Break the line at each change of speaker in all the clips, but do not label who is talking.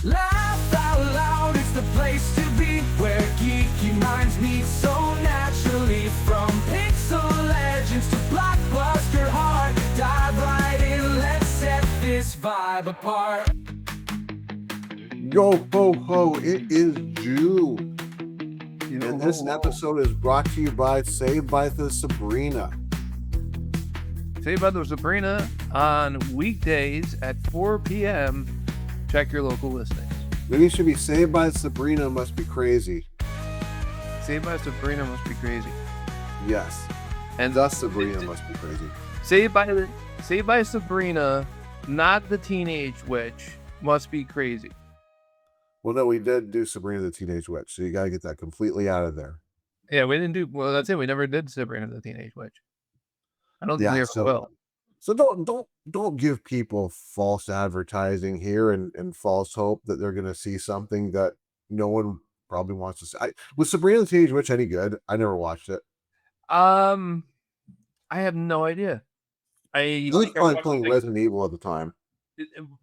Laugh out loud, it's the place to be, where geeky minds meet so naturally. From pixel legends to blockbuster heart, dive right in, let's set this vibe apart.
Yo ho ho, it is June. And this episode is brought to you by Saved by the Sabrina.
Saved by the Sabrina on weekdays at 4 p.m. Check your local listings.
Maybe it should be Saved by Sabrina Must Be Crazy.
Saved by Sabrina Must Be Crazy.
Yes.
And
the Sabrina Must Be Crazy.
Saved by Sabrina, not the Teenage Witch, Must Be Crazy.
Well, no, we did do Sabrina the Teenage Witch, so you got to get that completely out of there.
Yeah, we didn't do, well, that's it. We never did Sabrina the Teenage Witch. I don't think we ever will.
So don't give people false advertising here and false hope that they're going to see something that no one probably wants to see. Was Sabrina the Teenage Witch any good? I never watched it.
I have no idea.
I was probably playing Resident Evil at the time.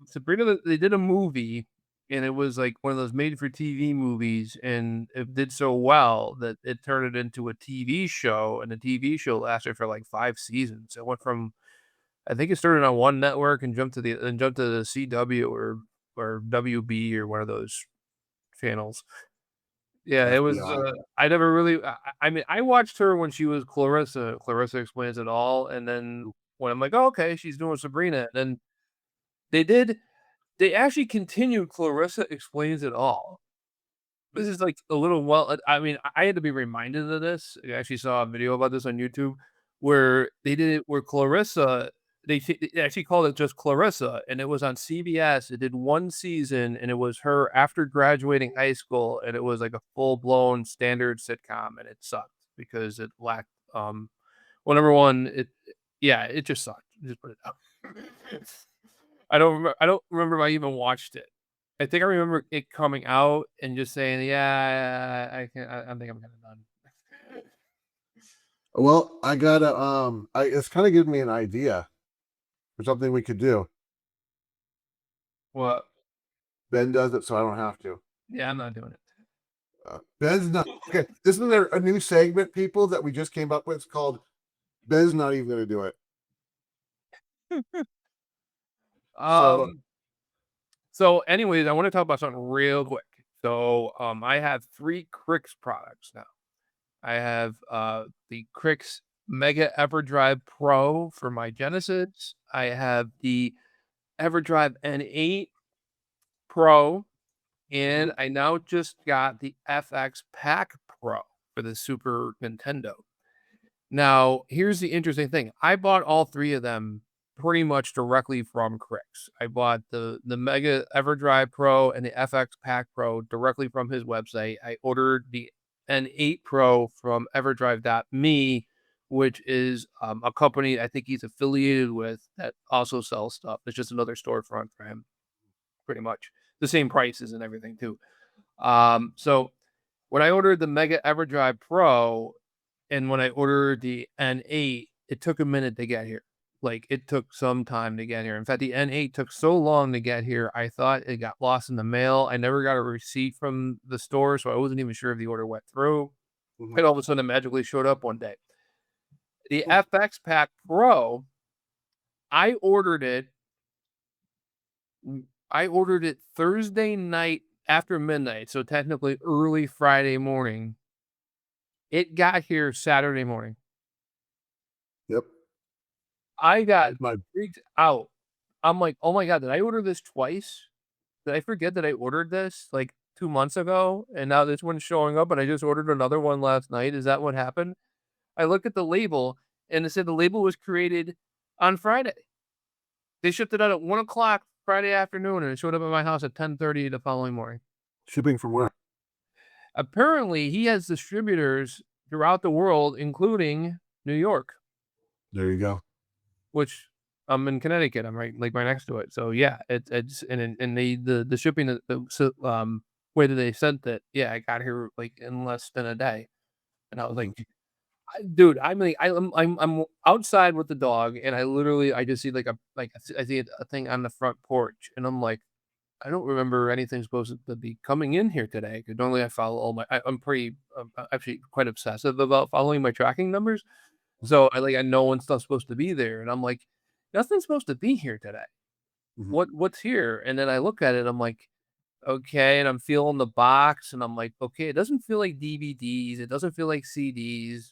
Sabrina, they did a movie, and it was like one of those made-for-TV movies, and it did so well that it turned it into a TV show, and the TV show lasted for like 5 seasons. It went from, I think it started on one network and jumped to the CW or WB or one of those channels. Yeah, it was. I never really. I mean, I watched her when she was Clarissa. Clarissa Explains It All, and then when I'm like, oh, okay, she's doing Sabrina. And then they actually continued Clarissa Explains It All. This is like a little I mean, I had to be reminded of this. I actually saw a video about this on YouTube where they did it where Clarissa. They actually called it just Clarissa, and it was on CBS. It did 1 season, and it was her after graduating high school, and it was like a full-blown standard sitcom, and it sucked because it lacked, well, number one, it just sucked. Just put it out. I don't remember if I even watched it. I think I remember it coming out and just saying, "Yeah, I think I'm kind of done."
Well, I gotta it's kind of giving me an idea for something we could do.
What?
Ben does it, so I don't have to.
Yeah, I'm not doing it.
Ben's not okay. Isn't there a new segment, people, that we just came up with? It's called Ben's not even going to do it.
So anyways, I want to talk about something real quick. So I have 3 Crix products now. I have the Crix Mega EverDrive Pro for my Genesis. I have the EverDrive N8 Pro, and I now just got the FX Pack Pro for the Super Nintendo. Now, here's the interesting thing. I bought all 3 of them pretty much directly from Crix. I bought the Mega EverDrive Pro and the FX Pack Pro directly from his website. I ordered the N8 Pro from everdrive.me, which is a company I think he's affiliated with that also sells stuff. It's just another storefront for him, pretty much. The same prices and everything, too. So when I ordered the Mega EverDrive Pro and when I ordered the N8, it took a minute to get here. Like, it took some time to get here. In fact, the N8 took so long to get here, I thought it got lost in the mail. I never got a receipt from the store, so I wasn't even sure if the order went through. And all of a sudden, it magically showed up one day. The FX Pack Pro, I ordered it Thursday night after midnight, so technically early Friday morning. It got here Saturday morning.
Yep.
I got freaked out. I'm like, oh my God, did I order this twice? Did I forget that I ordered this like 2 months ago? And now this one's showing up and I just ordered another one last night. Is that what happened? I looked at the label and it said the label was created on Friday. They shipped it out at 1 o'clock Friday afternoon and it showed up at my house at 10:30 the following morning.
Shipping from where?
Apparently, he has distributors throughout the world, including New York.
There you go.
Which I'm in Connecticut. I'm right next to it. So yeah, it's and the shipping the way that they sent it. Yeah, I got here like in less than a day, and I was like, dude, I'm outside with the dog, and I just see I see a thing on the front porch, and I'm like, I don't remember anything supposed to be coming in here today. Because normally I follow all my. I'm pretty actually quite obsessive about following my tracking numbers. So I know when stuff's supposed to be there, and I'm like, nothing's supposed to be here today.
Mhm.
What's here? And then I look at it, I'm like, okay, and I'm feeling the box, and I'm like, okay, it doesn't feel like DVDs, it doesn't feel like CDs.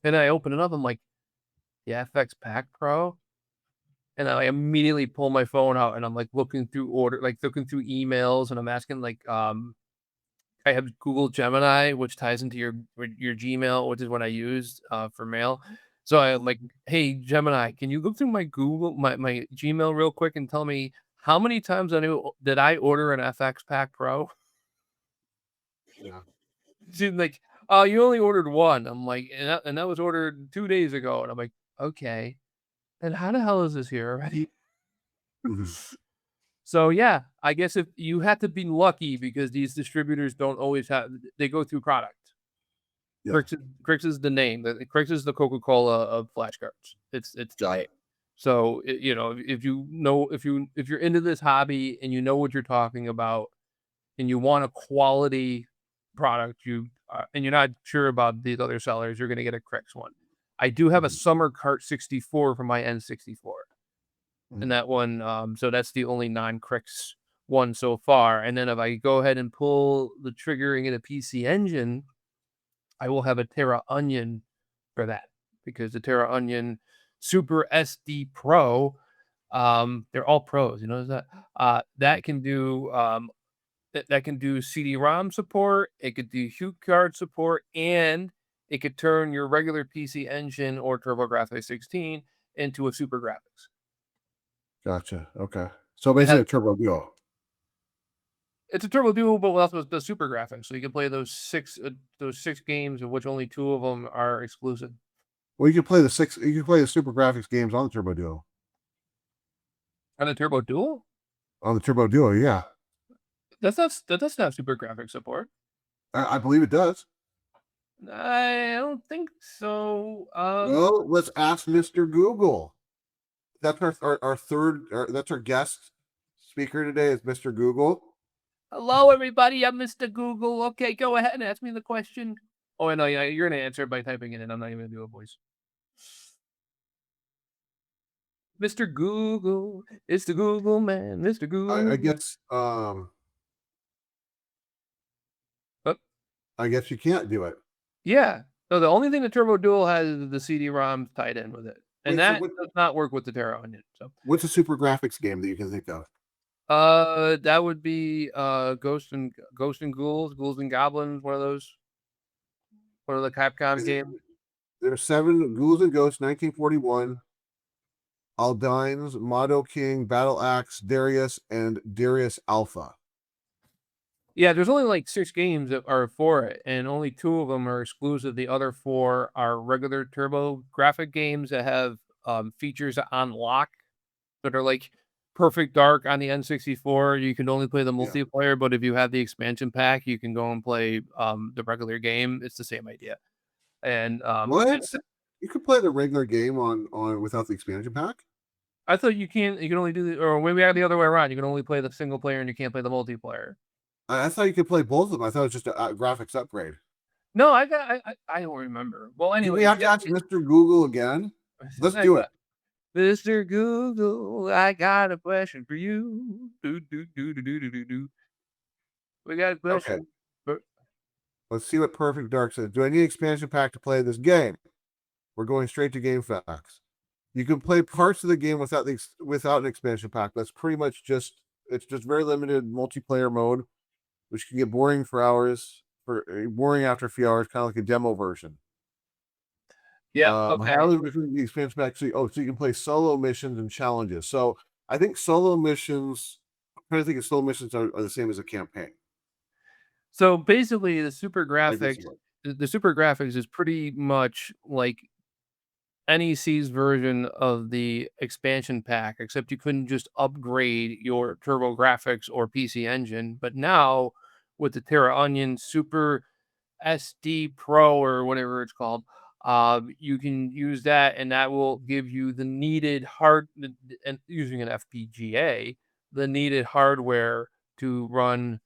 And I open it up, I'm like, the FX Pack Pro, and I immediately pull my phone out, and I'm like looking through emails, and I'm asking I have Google Gemini, which ties into your Gmail, which is what I use for mail. So I'm like, hey Gemini, can you look through my Gmail real quick and tell me how many times did I order an FX Pack Pro?
Yeah.
She's like, oh, you only ordered one. I'm like, and that was ordered 2 days ago. And I'm like, okay, then how the hell is this here already?
Mhm.
So yeah, I guess if you have to be lucky because these distributors don't always they go through product.
Yeah.
Crix is the name. Crix is the Coca-Cola of flashcards. It's the
Got
name.
it.
So if you're into this hobby and you know what you're talking about and you want a quality product, and you're not sure about these other sellers, you're gonna get a Crix one. I do have a
Mhm.
Summer Cart 64 for my N64, and
Mhm.
that one, so that's the only non-Crix one so far. And then if I go ahead and pull the trigger and get a PC Engine, I will have a Terra Onion for that because the Terra Onion Super SD Pro, they're all pros, is that that can do that can do CD-ROM support, it could do HUD card support, and it could turn your regular PC Engine or TurboGrafx 16 into a Super Graphics.
Gotcha. Okay. So
It
basically
has
a turbo duo.
It's a Turbo Duo, but without the Super Graphics, so you can play those six games, of which only two of them are exclusive.
Well, you can play the Super Graphics games on the Turbo Duo.
On the Turbo Duo?
On the Turbo Duo, yeah.
That doesn't have Super Graphics support.
I believe it does.
I don't think so.
Well, let's ask Mr. Google. That's our third, that's our guest speaker today is Mr. Google.
Hello, everybody. I'm Mr. Google. Okay, go ahead and ask me the question. Oh, I know. Yeah, you're gonna answer it by typing it in. I'm not even gonna do a voice. Mr. Google, it's the Google man. Mr.
I
Google.
guess
Oh,
I guess you can't do it.
yeah. So the only thing the Turbo Duo has is the CD-ROM tied in with it, and
Wait, so
that does not work with the Terra Onion. So,
what's a Super Graphics game that you can think of?
that would be Ghost and Ghouls and Goblins. One of the Capcom games.
There's seven Ghouls and Ghosts, 1941, Aldines, Motto King, Battle Axe, Darius, and Darius Alpha.
Yeah, there's only like 6 games that are for it, and only 2 of them are exclusive. The other 4 are regular Turbo graphic games that have, features on lock that are like Perfect Dark on the N64. You can only play the
Yeah.
multiplayer, but if you have the expansion pack, you can go and play, the regular game. It's the same idea. And,
What? You could play the regular game on without the expansion pack?
I thought you can only do or maybe I had the other way around. You can only play the single player and you can't play the multiplayer.
I thought you could play both of them. I thought it was just a graphics upgrade.
No, I don't remember. Well,
Do we
anyway,
have to ask Mr. Google again? Let's
I
do it.
got Mr. Google, I got a question for you. Do, do, do, do, do, do, do, do. We got a
Okay.
question.
Let's see what Perfect Dark says. Do I need expansion pack to play this game? We're going straight to game facts. You can play parts of the game without an expansion pack. That's pretty much it's just very limited multiplayer mode, which can get boring for hours, boring after a few hours, kind of like a demo version.
Yeah, okay.
Highly between the expansion pack. So you can play solo missions and challenges. So I think solo missions. I'm trying to think if solo missions are the same as a campaign.
So basically,
I guess so.
The Super Graphics is pretty much like NEC's version of the expansion pack, except you couldn't just upgrade your Turbo Graphics or PC Engine. But now, with the Terra Onion Super SD Pro or whatever it's called, you can use that, and that will give you the needed and using an FPGA, the needed hardware to run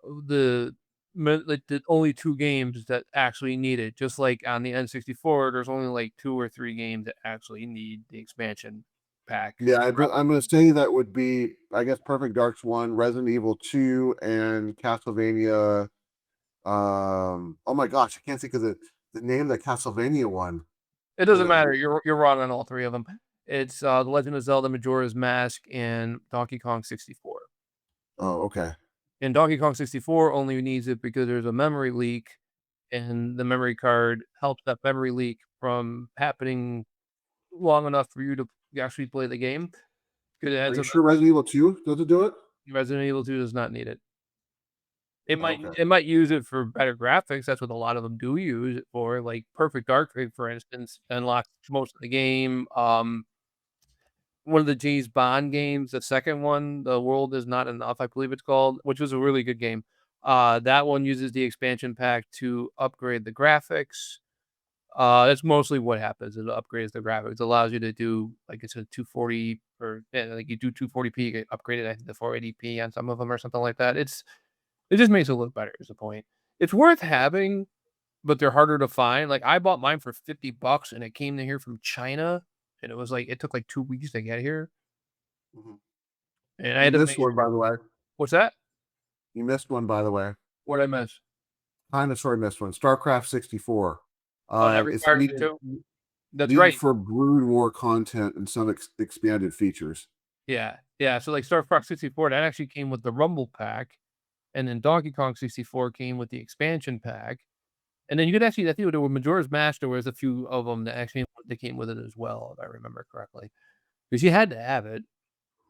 the like the only 2 games that actually need it. Just like on the N64, there's only like 2 or 3 games that actually need the expansion pack.
Yeah, I'm gonna say that would be, I guess, Perfect Dark's 1, Resident Evil 2, and Castlevania. Oh my gosh, I can't think of the name of the Castlevania one.
It
Was
doesn't
it?
matter. You're wrong on all 3 of them. It's The Legend of Zelda: Majora's Mask and Donkey Kong 64.
Oh, okay.
And Donkey Kong 64 only needs it because there's a memory leak, and the memory card helps that memory leak from happening long enough for you to actually play the game. Because it
Are
adds
you
a
sure Resident Evil 2 doesn't do it?
Resident Evil 2 does not need it.
Okay.
It might use it for better graphics. That's what a lot of them do use it for. Like Perfect Dark, for instance, unlocks most of the game. One of the James Bond games, the second one, The World Is Not Enough, I believe it's called, which was a really good game. That one uses the expansion pack to upgrade the graphics. That's mostly what happens. It upgrades the graphics. It allows you to do like it's a 240 or yeah, like you do 240p, you get upgraded I think to 480p on some of them or something like that. It just makes it look better is the point. It's worth having, but they're harder to find. Like I bought mine for $50 and it came to here from China and it was like it took like 2 weeks to get here.
Mhm.
And I
You
had to
missed
make
one, by the way.
what's that?
You missed one, by the way.
What'd I miss?
Kind of sort of missed one. StarCraft 64.
Oh, that
It's
requires it too? That's
needed
right.
for Brood War content and some expanded features.
Yeah. Yeah. So like Star Fox 64, that actually came with the Rumble pack. And then Donkey Kong 64 came with the expansion pack. And then you could actually, I think there were Majora's Mask, there was a few of them that actually that came with it as well, if I remember correctly. Because you had to have it.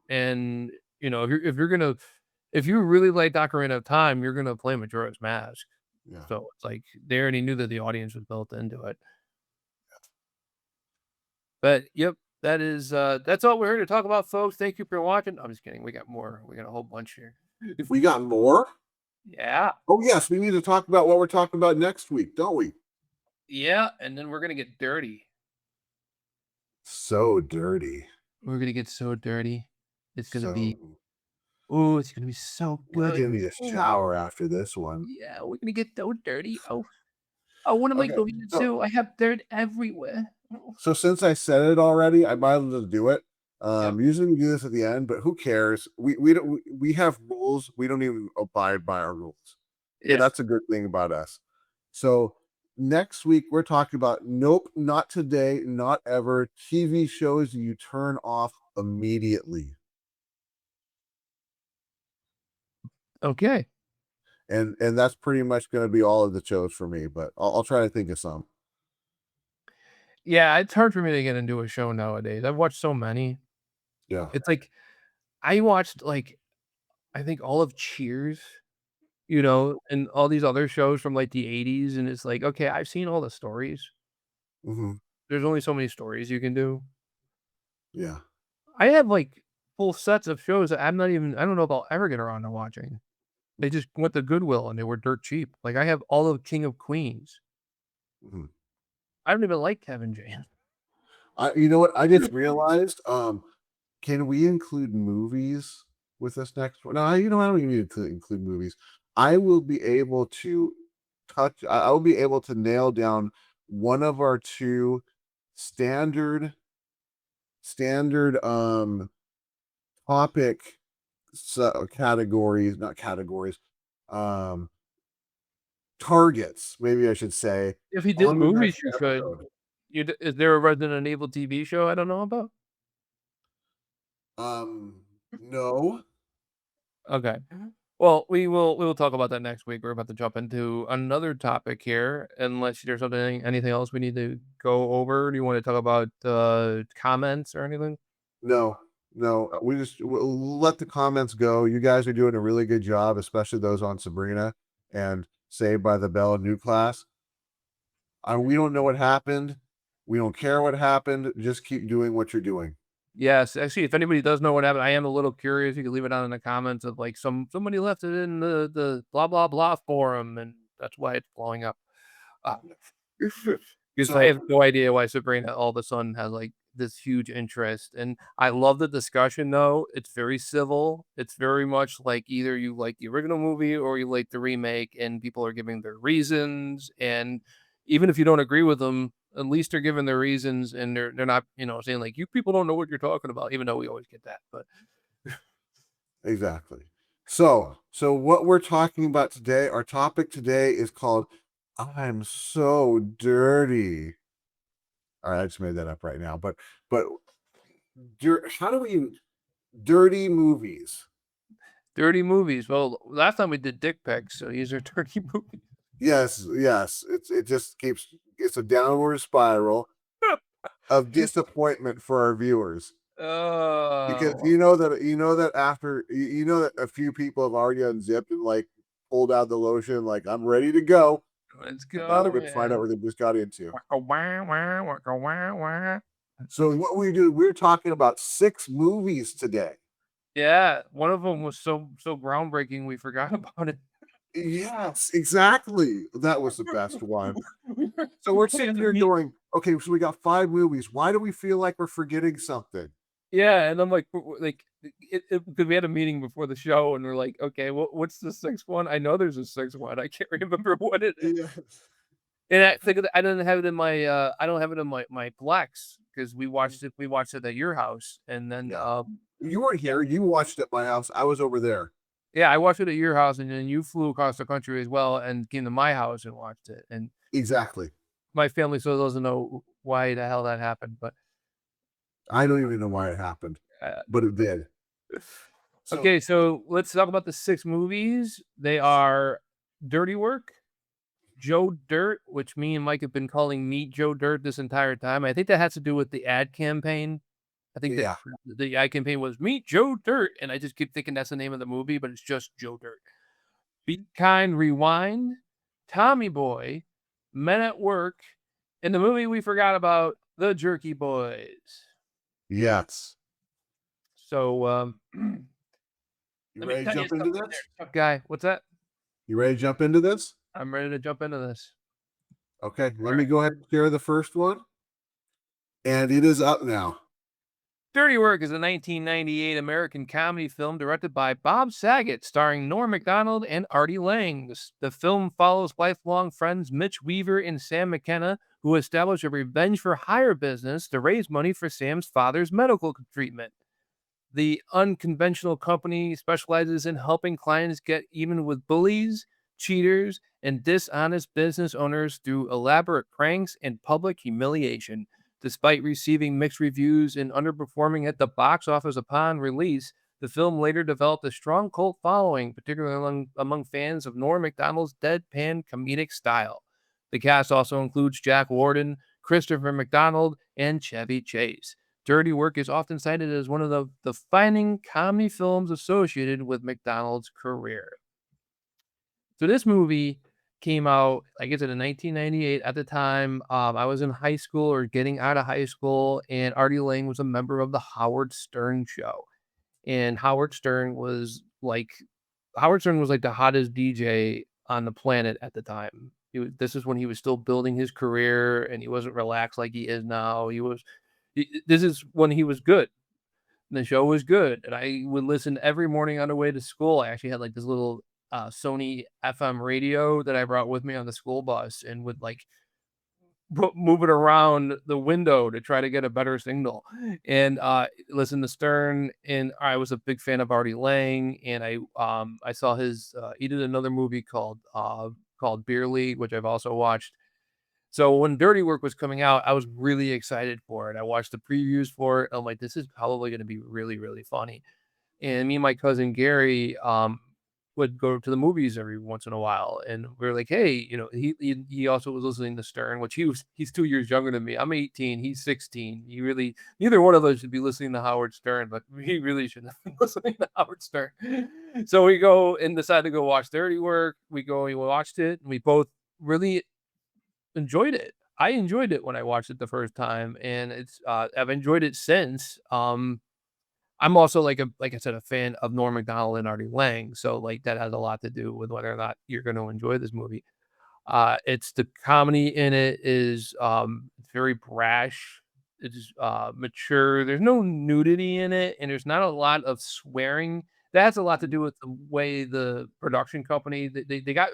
And if you really like Ocarina of Time, you're gonna play Majora's Mask.
Yeah.
So it's like they already knew that the audience was built into it. But yep, that's all we're here to talk about, folks. Thank you for watching. I'm just kidding. We got more. We got a whole bunch here.
We got more?
Yeah.
Oh, yes. We need to talk about what we're talking about next week, don't we?
Yeah, and then we're gonna get dirty.
So dirty.
We're gonna get so dirty. It's gonna be
So
it's gonna be so
you're
good.
gonna need a
Ooh,
shower after this one.
yeah, we're gonna get so dirty. Oh, what am I
Okay.
going to
So,
do? I have dirt everywhere. Oh,
so since I said it already, I might as well do it.
yep.
Usually we do this at the end, but who cares? We don't we have rules. We don't even abide by our rules. Okay,
Yeah.
that's a good thing about us. So next week we're talking about nope, not today, not ever. TV shows you turn off immediately.
Okay.
And that's pretty much going to be all of the shows for me, but I'll try to think of some.
Yeah, it's hard for me to get into a show nowadays. I've watched so many.
Yeah.
It's like I watched like I think all of Cheers, and all these other shows from like the 80s, and it's like, okay, I've seen all the stories.
Hmm.
There's only so many stories you can do.
Yeah.
I have like full sets of shows that I don't know if I'll ever get around to watching. They just went to Goodwill and they were dirt cheap. Like I have all of King of Queens.
Hmm.
I don't even like Kevin James.
You know what? I just realized. Can we include movies with this next one? No, I don't even need to include movies. I will be able to I will be able to nail down one of our two standard topic categories, not categories, um targets, maybe I should say,
If he did
on the
movies,
next
you could.
episode.
Is there a Resident Evil TV show I don't know about?
No.
Okay. Well, we will talk about that next week. We're about to jump into another topic here, unless there's anything else we need to go over. Do you want to talk about comments or anything?
No, no, we'll let the comments go. You guys are doing a really good job, especially those on Sabrina and Saved by the Bell New Class. We don't know what happened. We don't care what happened. Just keep doing what you're doing.
Yes, actually, if anybody does know what happened, I am a little curious. You can leave it down in the comments of like somebody left it in the blah blah blah forum, and that's why it's blowing up. Uh, because I
So
have no idea why Sabrina all of a sudden has like this huge interest. And I love the discussion though. It's very civil. It's very much like either you like the original movie or you like the remake, and people are giving their reasons. And even if you don't agree with them, at least they're giving their reasons, and they're not, saying like you people don't know what you're talking about, even though we always get that. But
Exactly. So what we're talking about today, our topic today is called I'm so dirty. All right, I just made that up right now. But how do we dirty movies?
dirty movies. Well, last time we did dick pics, so these are dirty movies.
Yes. It just it's a downward spiral of disappointment for our viewers. Because
Oh,
you know that after you know that a few people have already unzipped and like pulled out the lotion, like I'm ready to go.
let's
Now
go,
they're gonna find out
man.
what they just got into.
Waka wah wah, waka wah wah.
So what we do, we're talking about 6 movies today.
Yeah, one of them was so groundbreaking, we forgot about it.
Yes, exactly. That was the best one.
We
So we're
we
sitting
had to
here
meet.
going, okay, so we got 5 movies. Why do we feel like we're forgetting something?
Yeah, and I'm like, like because we had a meeting before the show, and we're like, okay, what's the sixth one? I know there's a sixth one. I can't remember what it is.
Yeah.
And I think I didn't have it in my I don't have it in my Plex because we watched it at your house, and then
Yeah. You weren't here. You watched it at my house. I was over there.
yeah, I watched it at your house, and then you flew across the country as well and came to my house and watched it. And
Exactly.
my family still doesn't know why the hell that happened, but
I don't even know why it happened,
uh,
but it did. So
okay, so let's talk about the 6 movies. They are Dirty Work, Joe Dirt, which me and Mike have been calling Meet Joe Dirt this entire time. I think that has to do with the ad campaign. I think that
yeah,
the ad campaign was Meet Joe Dirt, and I just keep thinking that's the name of the movie, but it's just Joe Dirt. Be Kind Rewind, Tommy Boy, Men at Work, and the movie we forgot about, The Jerky Boys.
yes.
So,
You
let me
ready to
tell you
jump into
something
this?
there, tough guy. What's that?
You ready to jump into this?
I'm ready to jump into this.
Okay,
All
let me
right.
go ahead and share the first one. And it is up now.
Dirty Work is a 1998 American comedy film directed by Bob Saget, starring Norm Macdonald and Artie Lang. The film follows lifelong friends Mitch Weaver and Sam McKenna, who establish a revenge for hire business to raise money for Sam's father's medical treatment. The unconventional company specializes in helping clients get even with bullies, cheaters, and dishonest business owners through elaborate pranks and public humiliation. Despite receiving mixed reviews and underperforming at the box office upon release, the film later developed a strong cult following, particularly among fans of Norm Macdonald's deadpan comedic style. The cast also includes Jack Warden, Christopher McDonald, and Chevy Chase. Dirty Work is often cited as one of the defining comedy films associated with McDonald's career. So this movie came out, I guess, in 1998. At the time, I was in high school or getting out of high school, and Artie Lang was a member of the Howard Stern show. And Howard Stern was like the hottest DJ on the planet at the time. This is when he was still building his career, and he wasn't relaxed like he is now. This is when he was good. The show was good, and I would listen every morning on the way to school. I actually had like this little Sony FM radio that I brought with me on the school bus, and would like move it around the window to try to get a better signal, and listen to Stern. And I was a big fan of Artie Lang, and I saw he did another movie called Beer League, which I've also watched. So when Dirty Work was coming out, I was really excited for it. I watched the previews for it. I'm like, this is probably going to be really, really funny. And me and my cousin Gary would go to the movies every once in a while. And we are like, hey, he also was listening to Stern, which he's 2 years younger than me. I'm 18, he's 16. Neither one of us should be listening to Howard Stern, but we really should have been listening to Howard Stern. So we go and decide to go watch Dirty Work. We watched it, and we both really enjoyed it. I enjoyed it when I watched it the first time, and I've enjoyed it since. I'm also like I said, a fan of Norm Macdonald and Artie Lang, so like that has a lot to do with whether or not you're going to enjoy this movie. It's the comedy in it is it's very brash. It's mature. There's no nudity in it, and there's not a lot of swearing. That has a lot to do with the way the production company they got.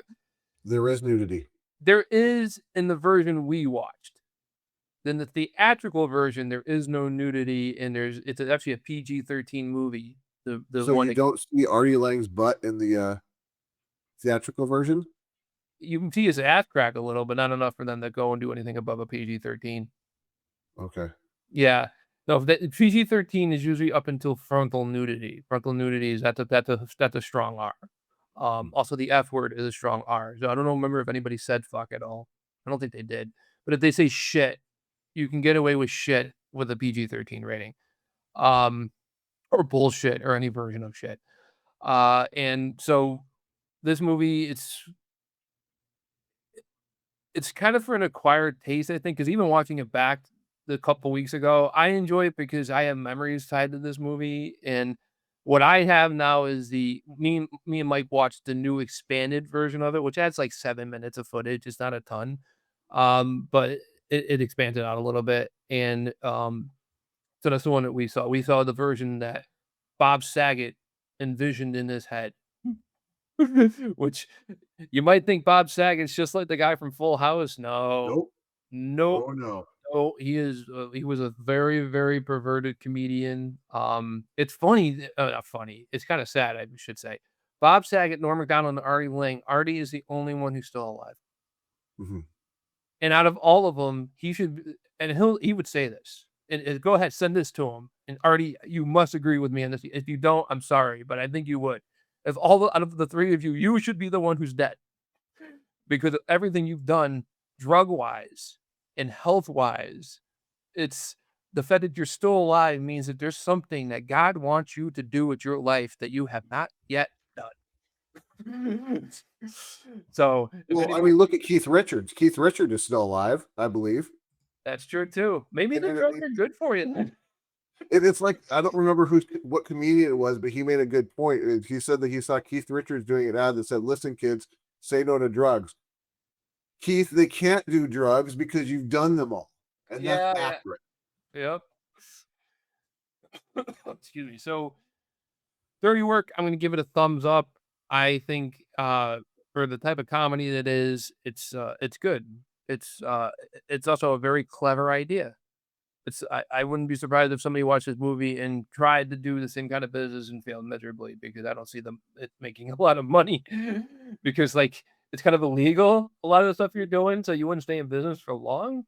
There is nudity.
There is in the version we watched. Then the theatrical version, there is no nudity, and it's actually a PG-13 movie. The
So
one
you
that
don't see Artie Lang's butt in the theatrical version?
you can see his ass crack a little, but not enough for them to go and do anything above a PG-13.
Okay.
Yeah. No, the PG-13 is usually up until frontal nudity. Frontal nudity is that's a strong R. Also the F word is a strong R. So I don't remember if anybody said fuck at all. I don't think they did. But if they say shit, you can get away with shit with a PG-13 rating. Um, or bullshit or any version of shit. And so this movie, it's kind of for an acquired taste, I think, because even watching it back a couple weeks ago, I enjoy it because I have memories tied to this movie. And what I have now is me and Mike watched the new expanded version of it, which adds like 7 minutes of footage. It's not a ton. But it expands it out a little bit. And so that's the one that we saw. We saw the version that Bob Saget envisioned in his head. Which you might think Bob Saget's just like the guy from Full House. No,
Nope.
nope,
Oh no.
no. He was a very, very perverted comedian. It's funny, not funny. It's kind of sad, I should say. Bob Saget, Norm Macdonald, and Artie Lang. Artie is the only one who's still alive,
Hmm.
and out of all of them, he should. And he would say this. And go ahead, send this to him. And Artie, you must agree with me on this. If you don't, I'm sorry, but I think you would. If out of the three of you, you should be the one who's dead because of everything you've done drug wise and health wise. It's the fact that you're still alive means that there's something that God wants you to do with your life that you have not yet done. So, if
Well, I
anybody,
mean, look at Keith Richards. Keith Richards is still alive, I believe.
that's true too. Maybe
And,
the
and
drugs are good for you then.
it's like I don't remember what comedian it was, but he made a good point. He said that he saw Keith Richards doing an ad that said, "Listen, kids, say no to drugs." Keith, they can't do drugs because you've done them all, and that's
Yeah, yeah.
accurate.
Yep. Excuse me. So, dirty work, I'm gonna give it a thumbs up. I think for the type of comedy that is, it's good. It's also a very clever idea. I wouldn't be surprised if somebody watched this movie and tried to do the same kind of business and failed miserably because I don't see them it making a lot of money because like it's kind of illegal a lot of the stuff you're doing, so you wouldn't stay in business for long.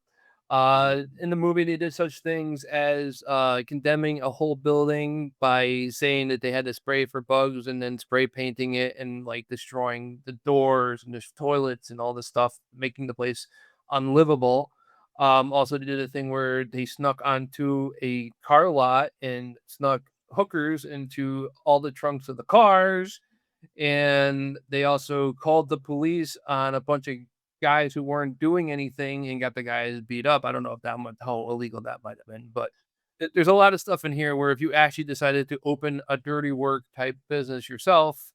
In the movie, they did such things as condemning a whole building by saying that they had to spray for bugs and then spray painting it and like destroying the doors and the toilets and all this stuff, making the place unlivable. Also, they did a thing where they snuck onto a car lot and snuck hookers into all the trunks of the cars. And they also called the police on a bunch of guys who weren't doing anything and got the guys beat up. I don't know if that much how illegal that might have been, but there's a lot of stuff in here where if you actually decided to open a dirty work type business yourself,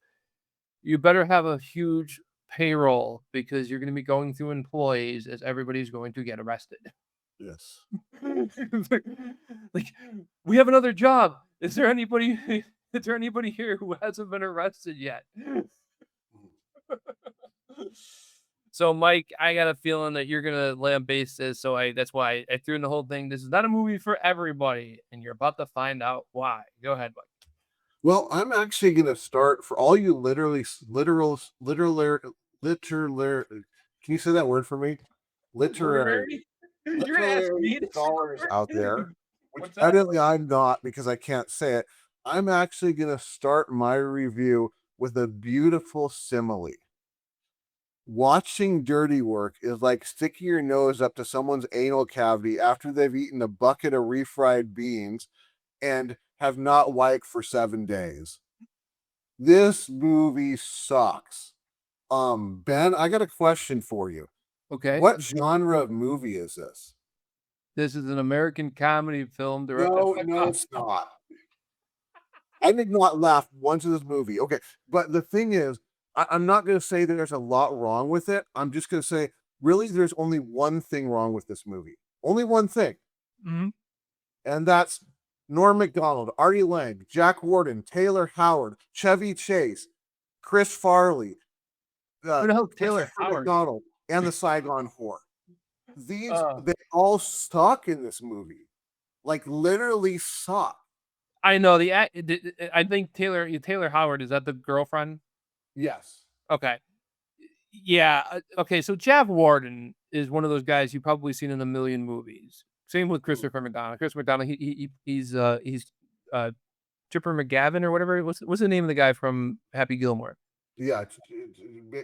you better have a huge payroll because you're going to be going through employees as everybody's going to get arrested.
Yes.
Like, we have another job. Is there anybody? Is there anybody here who hasn't been arrested yet? So, Mike, I got a feeling that you're gonna lambaste this. So that's why I threw in the whole thing. This is not a movie for everybody, and you're about to find out why. Go ahead, Mike.
Well, I'm actually going to start for all you literal. Can you say that word for me? Literary,
You're gonna ask
literary
me to say
scholars
the
out
word?
there, which
What's that?
evidently I'm not because I can't say it. I'm actually going to start my review with a beautiful simile. Watching dirty work is like sticking your nose up to someone's anal cavity after they've eaten a bucket of refried beans and have not wiped for 7 days. This movie sucks. Ben, I got a question for you.
Okay.
What genre of movie is this?
This is an American comedy film directed
No,
by
no, it's not. I did not laugh once in this movie. Okay, but the thing is, I'm not going to say that there's a lot wrong with it. I'm just going to say, really, there's only one thing wrong with this movie. Only one thing.
Mhm.
And that's Norm Macdonald, Artie Lang, Jack Warden, Taylor Howard, Chevy Chase, Chris Farley,
Who the hell Taylor
Christopher
Howard?
McDonald, and the Saigon Whore.
Uh,
They all suck in this movie. Like literally suck.
I know I think Taylor Howard, is that the girlfriend?
Yes.
Okay. Yeah. Okay. So Jack Warden is one of those guys you've probably seen in a million movies. Same with Christopher McDonald. Christopher McDonald, he's uh Chipper McGavin or whatever. What's the name of the guy from Happy Gilmore?
Yeah.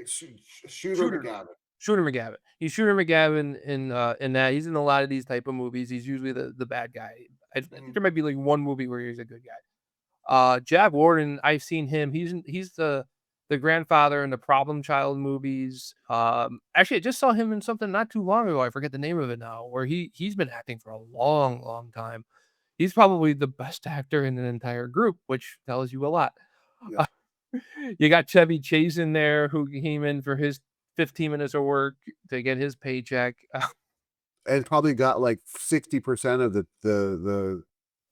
Shooter McGavin.
Shooter McGavin. He's Shooter McGavin in that. He's in a lot of these type of movies. He's usually the bad guy. There might be like one movie where he's a good guy. Jack Warden, I've seen him. He's the grandfather in the Problem Child movies. Actually, I just saw him in something not too long ago. I forget the name of it now. Where he's been acting for a long, long time. He's probably the best actor in the entire group, which tells you a lot.
Yeah.
You got Chevy Chase in there, who came in for his 15 minutes of work to get his paycheck.
And probably got like 60% of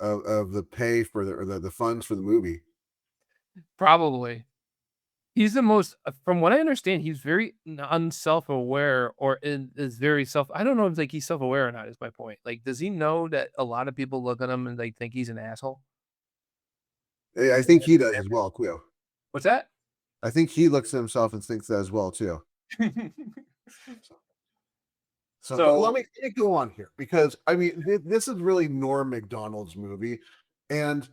the pay for the funds for the movie.
Probably. He's the most, from what I understand, he's very unself-aware, or is very I don't know if like he's self-aware or not, is my point. Like, does he know that a lot of people look at him and they think he's an asshole?
I think he does as well, too.
What's that?
I think he looks at himself and thinks that as well, too. So let me go on here, because I mean, this is really Norm Macdonald's movie, and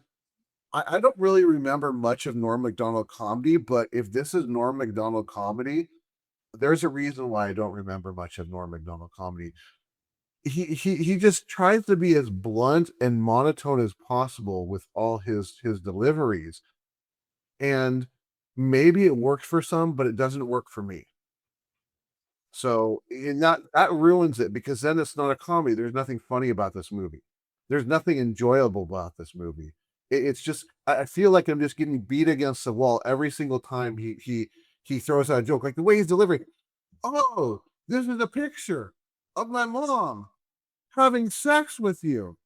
I don't really remember much of Norm Macdonald comedy, but if this is Norm Macdonald comedy, there's a reason why I don't remember much of Norm Macdonald comedy. He just tries to be as blunt and monotone as possible with all his deliveries, and maybe it works for some, but it doesn't work for me. So that ruins it, because then it's not a comedy. There's nothing funny about this movie. There's nothing enjoyable about this movie. It's just, I feel like I'm just getting beat against the wall every single time he throws out a joke, like the way he's delivering. Oh, this is a picture of my mom having sex with you.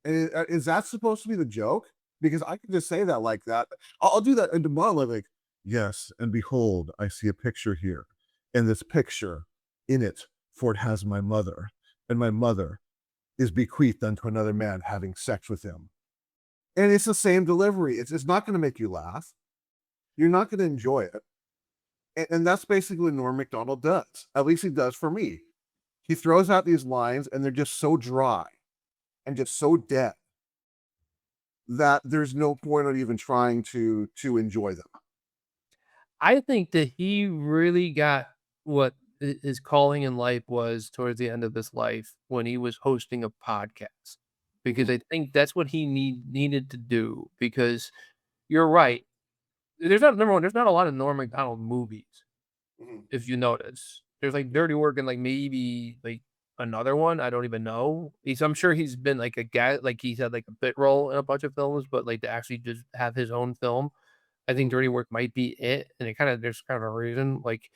And is that supposed to be the joke? Because I can just say that like that. I'll do that in the monologue, like, yes, and behold, I see a picture here. And this picture, in it, for it has my mother, and my mother is bequeathed unto another man having sex with him. And it's the same delivery. It's not going to make you laugh. You're not going to enjoy it. And that's basically what Norm Macdonald does. At least he does for me. He throws out these lines, and they're just so dry and just so dead that there's no point on even trying to enjoy them.
I think that he really got what his calling in life was towards the end of his life, when he was hosting a podcast, because I think that's what he needed to do. Because you're right. There's not, number one, there's not a lot of Norm Macdonald movies. If you notice, there's like Dirty Work and like maybe like another one. I don't even know. I'm sure he's been like a guy, like he's had like a bit role in a bunch of films, but like to actually just have his own film, I think Dirty Work might be it. And there's kind of a reason. Like,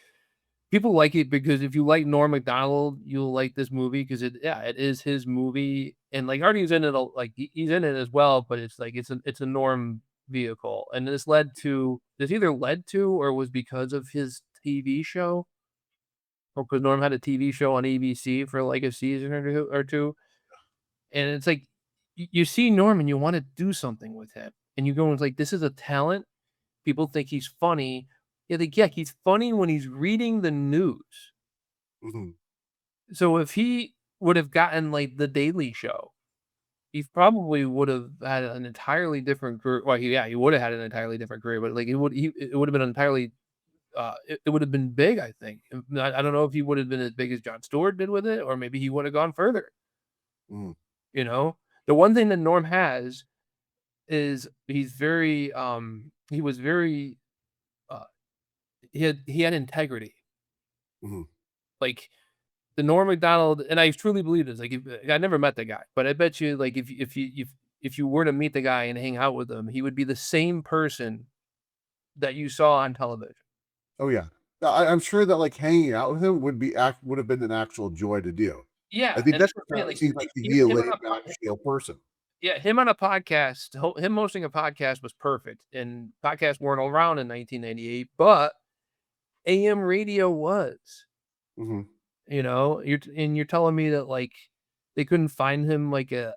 people like it because if you like Norm Macdonald, you'll like this movie, because it is his movie. And like Artie's in it, like he's in it as well, but it's like it's a Norm vehicle. And this either led to or was because of his TV show, or because Norm had a TV show on ABC for like a season or two. And it's like you see Norm and you want to do something with him, and you go and it's like, this is a talent. People think he's funny. Yeah, he's funny when he's reading the news.
Mhm.
So if he would have gotten like the Daily Show, he probably would have had an entirely different career. Well, he would have had an entirely different career, but like it would have been entirely. It would have been big, I think. I don't know if he would have been as big as Jon Stewart did with it, or maybe he would have gone further.
Mhm.
You know, the one thing that Norm has is he was very uh, he had integrity.
Mhm.
Like, the Norm Macdonald, and I truly believe this. Like, I never met the guy, but I bet you, like, if you were to meet the guy and hang out with him, he would be the same person that you saw on television.
Oh yeah. I'm sure that like hanging out with him would have been an actual joy to do.
Yeah,
I think
and
that's
that's what
just
I'm saying,
how he seems
like
like to be a
him
laid
on a
back, chill person.
yeah, him on a podcast, him hosting a podcast was perfect, and podcasts weren't around in 1998, but AM radio was.
Mhm.
You know, you're telling me that, like, they couldn't find him, like, a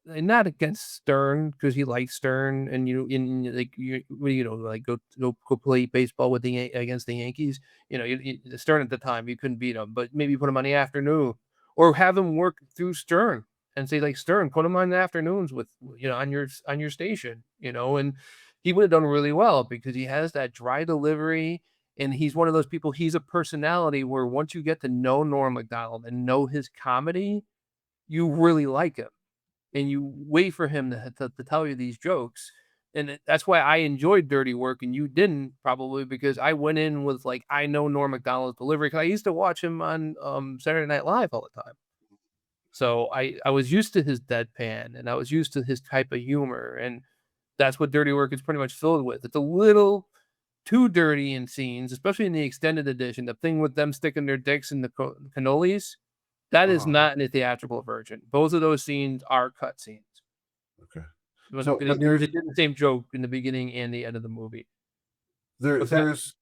and not against Stern because he likes Stern and, like, like, go play baseball with the against the Yankees. Stern at the time, you couldn't beat him, but maybe put him on the afternoon or have him work through Stern and say, like, "Stern, put him on the afternoons with on your station," and he would have done really well because he has that dry delivery, and he's one of those people. He's a personality where once you get to know Norm Macdonald and know his comedy, you really like him, and you wait for him to tell you these jokes. And that's why I enjoyed Dirty Work and you didn't, probably because I went in with, like, I know Norm Macdonald's delivery because I used to watch him on Saturday Night Live all the time. So I was used to his deadpan and I was used to his type of humor, and that's what Dirty Work is pretty much filled with. It's a little too dirty in scenes, especially in the extended edition. The thing with them sticking their dicks in the cannolis, that is
Uh-huh.
not in the theatrical version. Both of those scenes are cut scenes.
Okay.
But
So,
they
but
did
there's
they did the same joke in the beginning and the end of the movie.
there
What's that?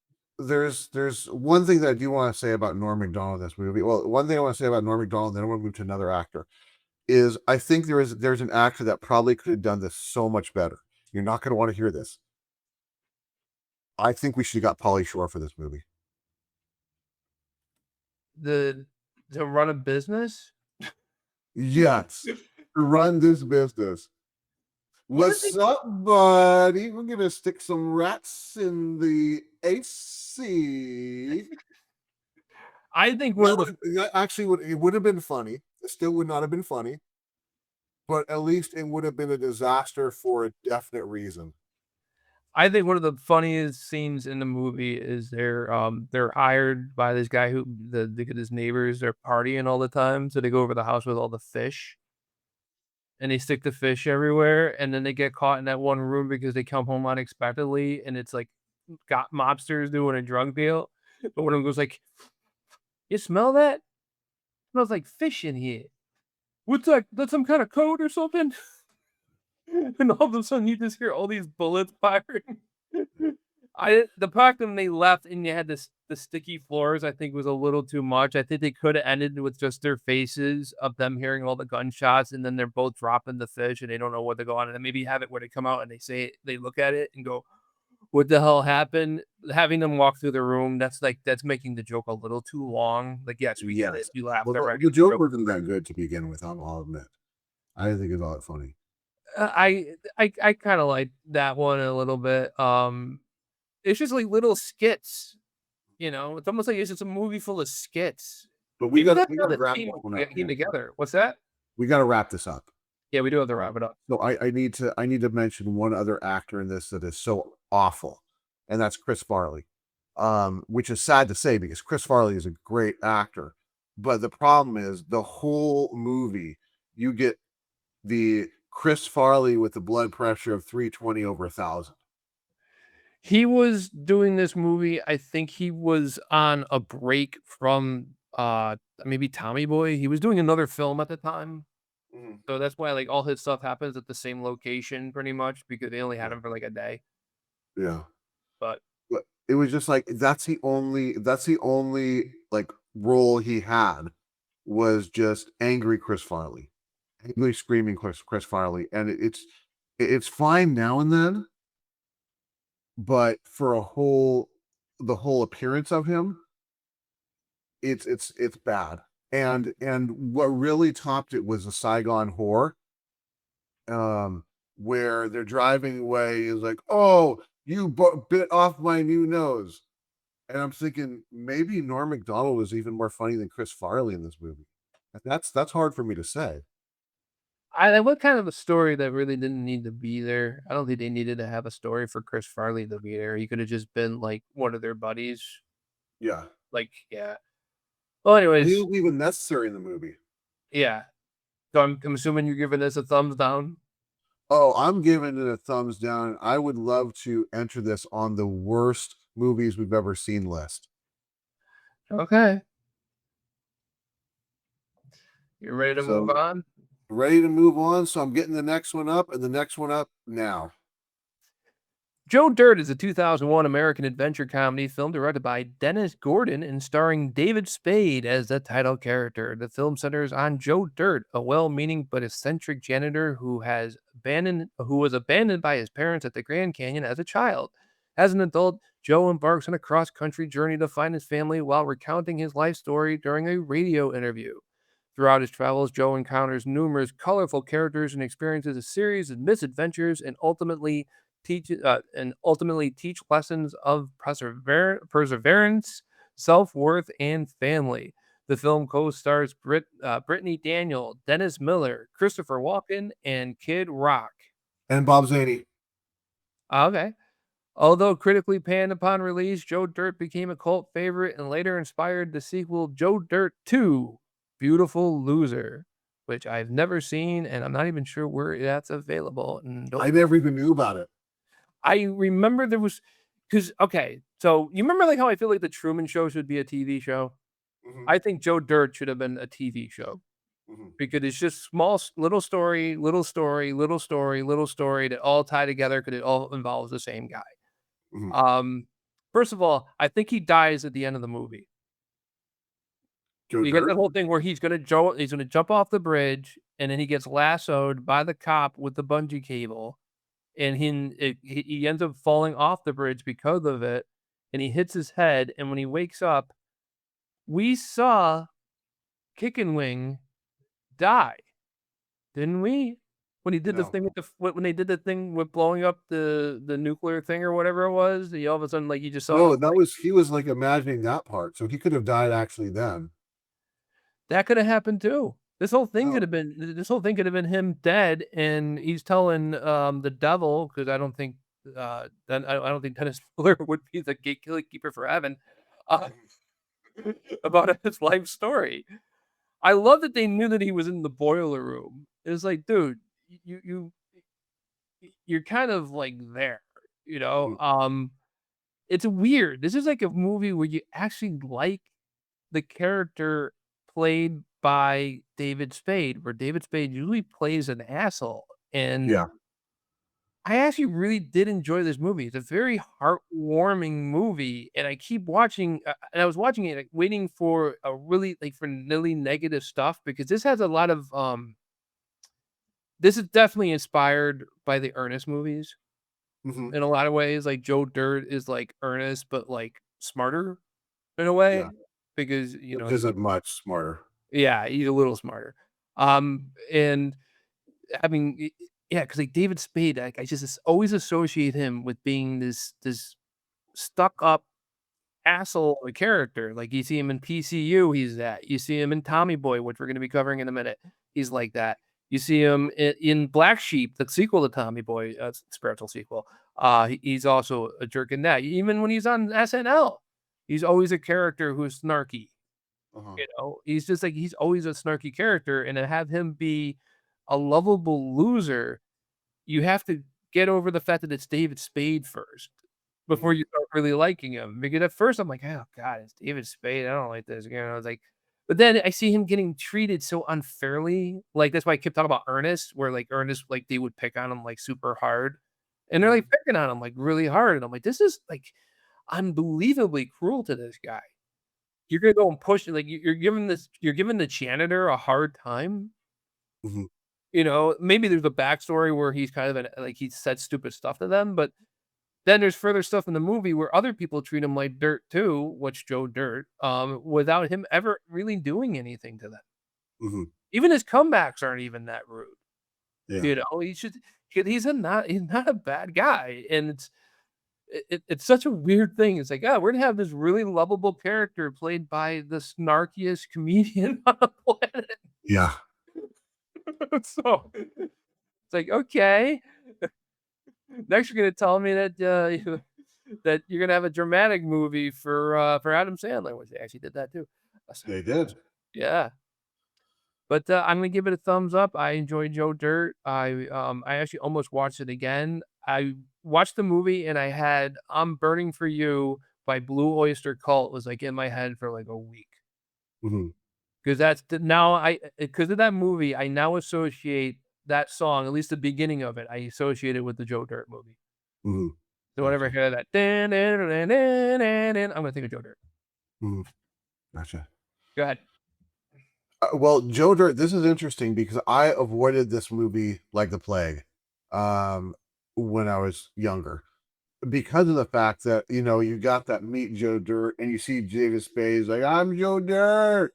there's one thing that I do want to say about Norm Macdonald in this movie. Well, one thing I want to say about Norm Macdonald, then I want to move to another actor, is I think there's an actor that probably could have done this so much better. You're not going to want to hear this. I think we should have got Pauly Shore for this movie.
The to run a business?
Yes, to run this business.
What is he?
What's up, buddy? We're gonna stick some rats in the AC.
I think one of the
Actually, it would have been funny. It still would not have been funny, but at least it would have been a disaster for a definite reason.
I think one of the funniest scenes in the movie is they're hired by this guy who his neighbors are partying all the time, so they go over the house with all the fish, and they stick the fish everywhere, and then they get caught in that one room because they come home unexpectedly, and it's like got mobsters doing a drug deal. But one of them goes like, "You smell that? Smells like fish in here. What's that? That's some kind of code or something?" And all of a sudden, you just hear all these bullets firing. The fact that they left and you had the sticky floors, I think was a little too much. I think they could have ended with just their faces of them hearing all the gunshots, and then they're both dropping the fish and they don't know what to go on, and then maybe have it where they come out and they look at it and go, "What the hell happened?" Having them walk through the room, that's making the joke a little too long. Like, yes, we get it.
Yes.
You laughed
Well,
already.
the joke wasn't that good to begin with. I'll admit. I didn't think it was all that funny.
I kind of like that one a little bit. It's just like little skits. It's almost like it's just a movie full of skits.
But
Maybe that's
we
how
got to
the
wrap
team
this one up,
came
man.
together. What's that?
We got to wrap this up.
Yeah, we do have to wrap it up.
So I need to mention one other actor in this that is so awful, and that's Chris Farley. Which is sad to say because Chris Farley is a great actor, but the problem is the whole movie you get the Chris Farley with the blood pressure of 320 over 1,000.
He was doing this movie. I think he was on a break from maybe Tommy Boy. He was doing another film at the time.
Mhm.
So that's why, like, all his stuff happens at the same location pretty much because they only had
Yeah.
him for like a day.
Yeah.
But
But it was just like that's the only like role he had was just angry Chris Farley. Angry screaming Chris Farley. And it's fine now and then, but for the whole appearance of him, it's bad. And what really topped it was the Saigon Horror, um, where they're driving away is like, oh, you bit off my new nose. And I'm thinking maybe Norm Macdonald was even more funny than Chris Farley in this movie. That's hard for me to say.
I what kind of a story that really didn't need to be there. I don't think they needed to have a story for Chris Farley to be there. He could have just been like one of their buddies.
Yeah.
Like, yeah. Well,
He
anyways,
wasn't even necessary in the movie.
yeah. So I'm assuming you're giving this a thumbs down.
Oh, I'm giving it a thumbs down. I would love to enter this on the worst movies we've ever seen list.
Okay. You ready to move
So
on?
ready to move on. So I'm getting the next one up and the next one up now.
Joe Dirt is a 2001 American adventure comedy film directed by Dennis Gordon and starring David Spade as the title character. The film centers on Joe Dirt, a well-meaning but eccentric janitor who was abandoned by his parents at the Grand Canyon as a child. As an adult, Joe embarks on a cross-country journey to find his family while recounting his life story during a radio interview. Throughout his travels, Joe encounters numerous colorful characters and experiences a series of misadventures and ultimately teach lessons of perseverance, self-worth, and family. The film co-stars Brittany Daniel, Dennis Miller, Christopher Walken, and Kid Rock.
And Bob Zaney.
Okay. Although critically panned upon release, Joe Dirt became a cult favorite and later inspired the sequel Joe Dirt 2, Beautiful Loser, which I've never seen and I'm not even sure where that's available. And
I never even knew about it.
I remember there was because okay, so you remember like how I feel like the Truman Show should be a TV show?
Mhm,
I think Joe Dirt should have been a TV show
mhm,
because it's just small, little story, little story, little story, little story that all tie together because it all involves the same guy.
mhm.
Um, First of all, I think he dies at the end of the movie.
Joe
You get
Dirt?
that whole thing where he's gonna jump off the bridge and then he gets lassoed by the cop with the bungee cable and he ends up falling off the bridge because of it, and he hits his head, and when he wakes up, we saw Kickin' Wing die, didn't we? When he did the
No.
thing with when they did the thing with blowing up the nuclear thing or whatever it was, he all of a sudden, like, you just saw
No,
him,
that
like
was he was like imagining that part. So he could have died actually then.
that coulda happened too.
No.
This whole thing could have been him dead, and he's telling, the devil, because I don't think Dennis Miller would be the gatekeeper for heaven, uh, about his life story. I love that they knew that he was in the boiler room. It was like, dude, you're kind of, like, there, you know?
Mhm.
It's weird. This is like a movie where you actually like the character played by David Spade, where David Spade usually plays an asshole, and
Yeah.
I actually really did enjoy this movie. It's a very heartwarming movie, and I keep watching, and I was watching it, like, waiting for a really like, for really negative stuff because this has a lot of, this is definitely inspired by the Ernest movies
Mhm.
in a lot of ways, like, Joe Dirt is like Ernest, but, like, smarter in a
Yeah.
way because,
Which
he's
isn't much smarter.
yeah, he's a little smarter. And having yeah, because like, David Spade, like, I just always associate him with being this stuck up asshole of a character. Like, you see him in PCU, he's that. You see him in Tommy Boy, which we're gonna be covering in a minute. He's like that. You see him in Black Sheep, the sequel to Tommy Boy, spiritual sequel. He's also a jerk in that. Even when he's on SNL, he's always a character who's snarky.
Uh-huh.
He's just like he's always a snarky character, and to have him be a lovable loser, you have to get over the fact that it's David Spade first before
Mhm.
you start really liking him. Because at first I'm like, "Oh god, it's David Spade. I don't like this." I was like, but then I see him getting treated so unfairly. Like that's why I kept talking about Ernest, where like Ernest, like they would pick on him like super hard. And they're
Mhm.
like picking on him like really hard. And I'm like, this is like unbelievably cruel to this guy. You're gonna go and push like you're giving the janitor a hard time.
Mhm.
Maybe there's a backstory where he's kind of like he said stupid stuff to them, but then there's further stuff in the movie where other people treat him like dirt too, which Joe Dirt, without him ever really doing anything to them.
Mhm.
Even his comebacks aren't even that rude.
Yeah.
He should he's not a bad guy. And it's such a weird thing. It's like, oh, we're gonna have this really lovable character played by the snarkiest comedian on the planet.
Yeah.
So it's like, okay. Next, you're gonna tell me that that you're gonna have a dramatic movie for Adam Sandler, which they actually did that too. So,
They did.
yeah, but I'm gonna give it a thumbs up. I enjoyed Joe Dirt. I actually almost watched it again. I watched the movie and I had "I'm Burning for You" by Blue Oyster Cult was like in my head for like a week.
Mhm.
because that's now because of that movie, I now associate that song, at least the beginning of it, I associate it with the Joe Dirt movie.
Mhm.
So whenever I
Gotcha.
hear that, "Dun, dun, dun, dun, dun, dun," I'm gonna think of Joe Dirt.
Mhm. Gotcha.
Go ahead.
Well, Joe Dirt, this is interesting because I avoided this movie like the plague, um, when I was younger, because of the fact that, you got that meet Joe Dirt and you see David Spade's like, "I'm Joe Dirt,"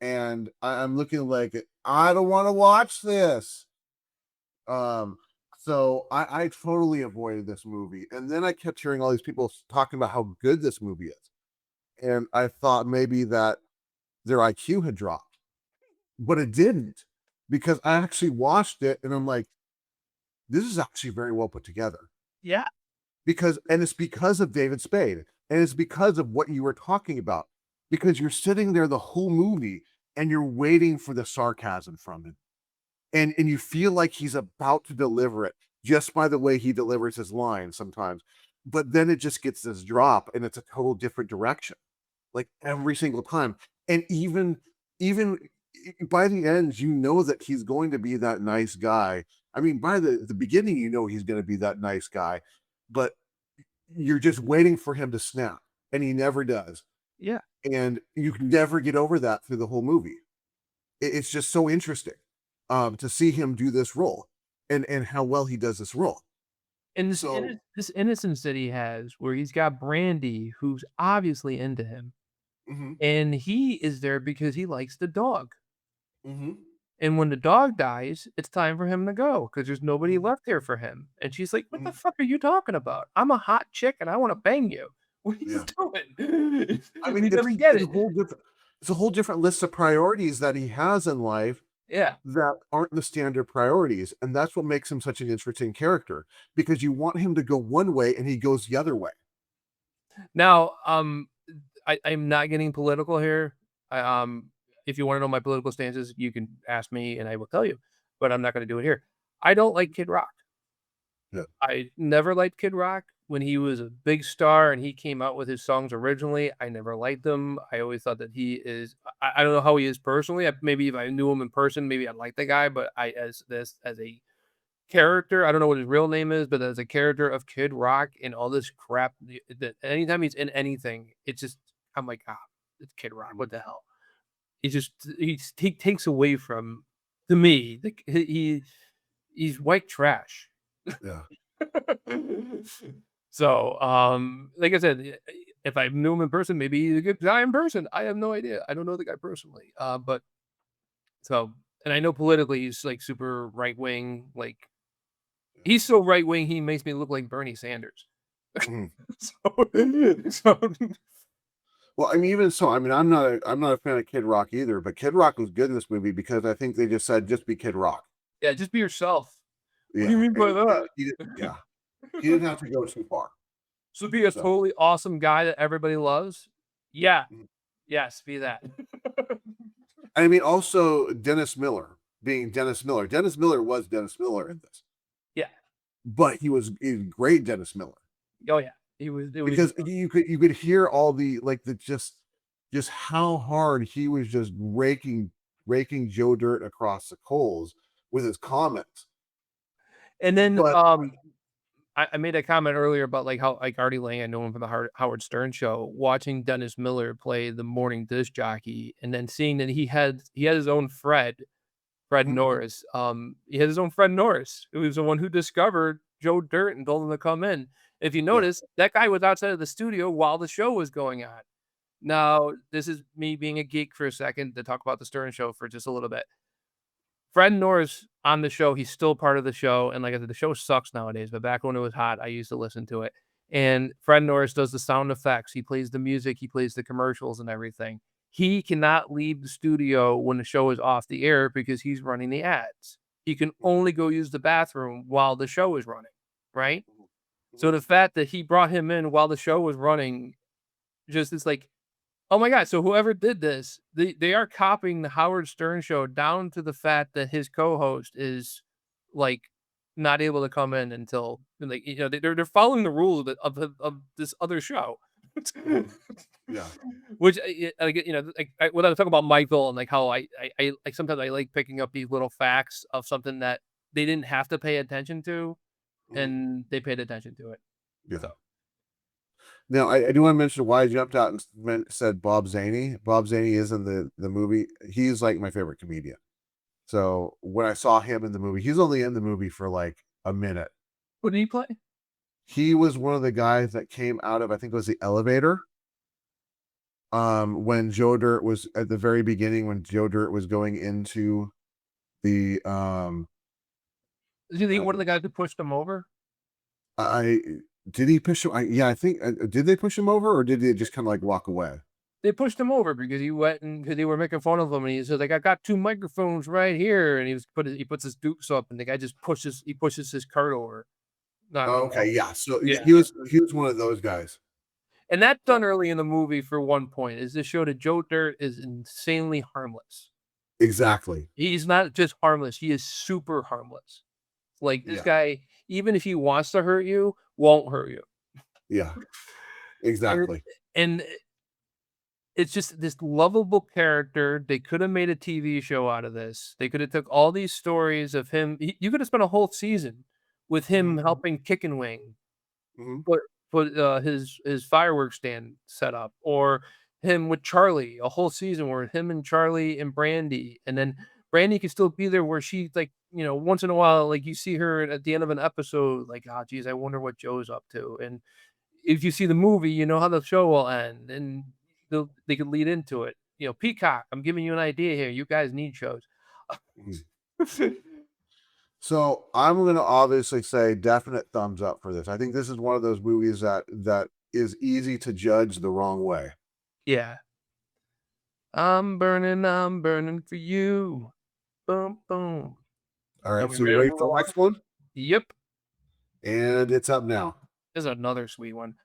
and I'm looking like, "I don't wanna watch this." Um, so I totally avoided this movie, and then I kept hearing all these people talking about how good this movie is, and I thought maybe that their IQ had dropped, but it didn't, because I actually watched it and I'm like, "This is actually very well put together."
Yeah.
It's because of David Spade, and it's because of what you were talking about, because you're sitting there the whole movie and you're waiting for the sarcasm from him, and you feel like he's about to deliver it just by the way he delivers his lines sometimes, but then it just gets this drop and it's a total different direction, like every single time. And even by the end, you know that he's going to be that nice guy. I mean, by the beginning, you know he's going to be that nice guy, but you're just waiting for him to snap, and he never does.
Yeah.
And you can never get over that through the whole movie. It's just so interesting, to see him do this role, and how well he does this role.
And
So,
this innocence that he has where he's got Brandy who's obviously into him,
mhm,
and he is there because he likes the dog.
mhm,
And when the dog dies, it's time for him to go because there's nobody
mhm,
left here for him. And she's like, "What the
mhm,
fuck are you talking about? I'm a hot chick and I wanna bang you. What are you
yeah.
doing?"
I
And
mean,
he doesn't get it.
it's a whole different list of priorities that he has in life
Yeah.
that aren't the standard priorities, and that's what makes him such an interesting character, because you want him to go one way and he goes the other way.
Now, I'm not getting political here. I, if you wanna know my political stances, you can ask me and I will tell you, but I'm not gonna do it here. I don't like Kid Rock.
Yeah.
I never liked Kid Rock. When he was a big star and he came out with his songs originally, I never liked them. I always thought that he is I don't know how he is personally. Maybe if I knew him in person, maybe I'd like the guy, but I as a character, I don't know what his real name is, but as a character of Kid Rock and all this crap, that anytime he's in anything, it's just I'm like, "Ah, it's Kid Rock. What the hell?" He takes away from to me, he's white trash.
Yeah.
So, like I said, if I knew him in person, maybe he's a good guy in person. I have no idea. I don't know the guy personally. But so, and I know politically he's like super right wing. Like he's so right wing, he makes me look like Bernie Sanders.
Mhm.
So
Well, I mean, even so, I mean, I'm not a fan of Kid Rock either, but Kid Rock was good in this movie because I think they just said, "Just be Kid Rock."
yeah, just be yourself. What do you
Yeah,
mean by that?
and he didn't have to go too far.
So be a
So,
totally awesome guy that everybody loves. Yeah,
mhm.
yes, be that.
I mean, also Dennis Miller being Dennis Miller. Dennis Miller was Dennis Miller in this,
Yeah.
but he was great Dennis Miller.
Oh yeah. It was
Because you could hear all the like the just how hard he was just raking Joe Dirt across the coals with his comments.
and then
But
I made a comment earlier about like how like Artie Lang, I know him from the Howard Stern show, watching Dennis Miller play the morning disc jockey, and then seeing that he had his own Fred
Mhm,
Norris. He had his own Fred Norris, who was the one who discovered Joe Dirt and told him to come in. If you
yeah,
notice, that guy was outside of the studio while the show was going on. Now, this is me being a geek for a second to talk about the Stern show for just a little bit. Fred Norris on the show, he's still part of the show, and like I said, the show sucks nowadays, but back when it was hot, I used to listen to it. And Fred Norris does the sound effects, he plays the music, he plays the commercials and everything. He cannot leave the studio when the show is off the air because he's running the ads. He can
mhm,
only go use the bathroom while the show is running, right?
mhm,
So
mhm,
the fact that he brought him in while the show was running just is like, oh my god, so whoever did this, they are copying the Howard Stern show down to the fact that his co-host is, like, not able to come in until like, they're following the rules of this other show.
Yeah.
Which like like when I talk about Michael and like how I like sometimes I like picking up these little facts of something that they didn't have to pay attention to,
Mhm.
and they paid attention to it.
Yeah.
So
Now, I do want to mention why I jumped out and said Bob Zaney. Bob Zaney is in the movie. He's like my favorite comedian. So when I saw him in the movie, he's only in the movie for like a minute.
what did he play?
He was one of the guys that came out of, I think it was the elevator. When Joe Dirt was at the very beginning, when Joe Dirt was going into the
Is he
uh,
one of the guys who pushed him over?
I did he push him? Yeah, I think did they push him over or did they just kind of like walk away?
They pushed him over because he went and because they were making fun of him, and he said like, "I got 2 microphones right here," and he puts his dukes up, and the guy just pushes his cart over. Not
Oh,
him off.
okay, yeah. So
Yeah,
he was one of those guys.
and that's done early in the movie for one point, is to show that Joe Dirt is insanely harmless.
Exactly.
He's not just harmless, he is super harmless. Like, this
Yeah.
guy, even if he wants to hurt you, won't hurt you.
Yeah.
And
Exactly.
and it's just this lovable character. They could have made a TV show out of this. They could have took all these stories of him. You could have spent a whole season with him
Mhm.
helping Kick and Wing
Mhm.
put his fireworks stand set up, or him with Charlie, a whole season where him and Charlie and Brandy, and then Brandy could still be there where she like, once in a while, like you see her at the end of an episode, like, oh geez, I wonder what Joe's up to. And if you see the movie, you know how the show will end, and they could lead into it. Peacock, I'm giving you an idea here. You guys need shows.
Mhm. So I'm going to obviously say definite thumbs up for this. I think this is one of those movies that is easy to judge the wrong way.
Yeah. I'm burning for you. Boom, boom.
All
Are
right,
we
so you
ready
ready
for
for
the
the
last
next
one?
one? And it's up now.
This is another sweet one.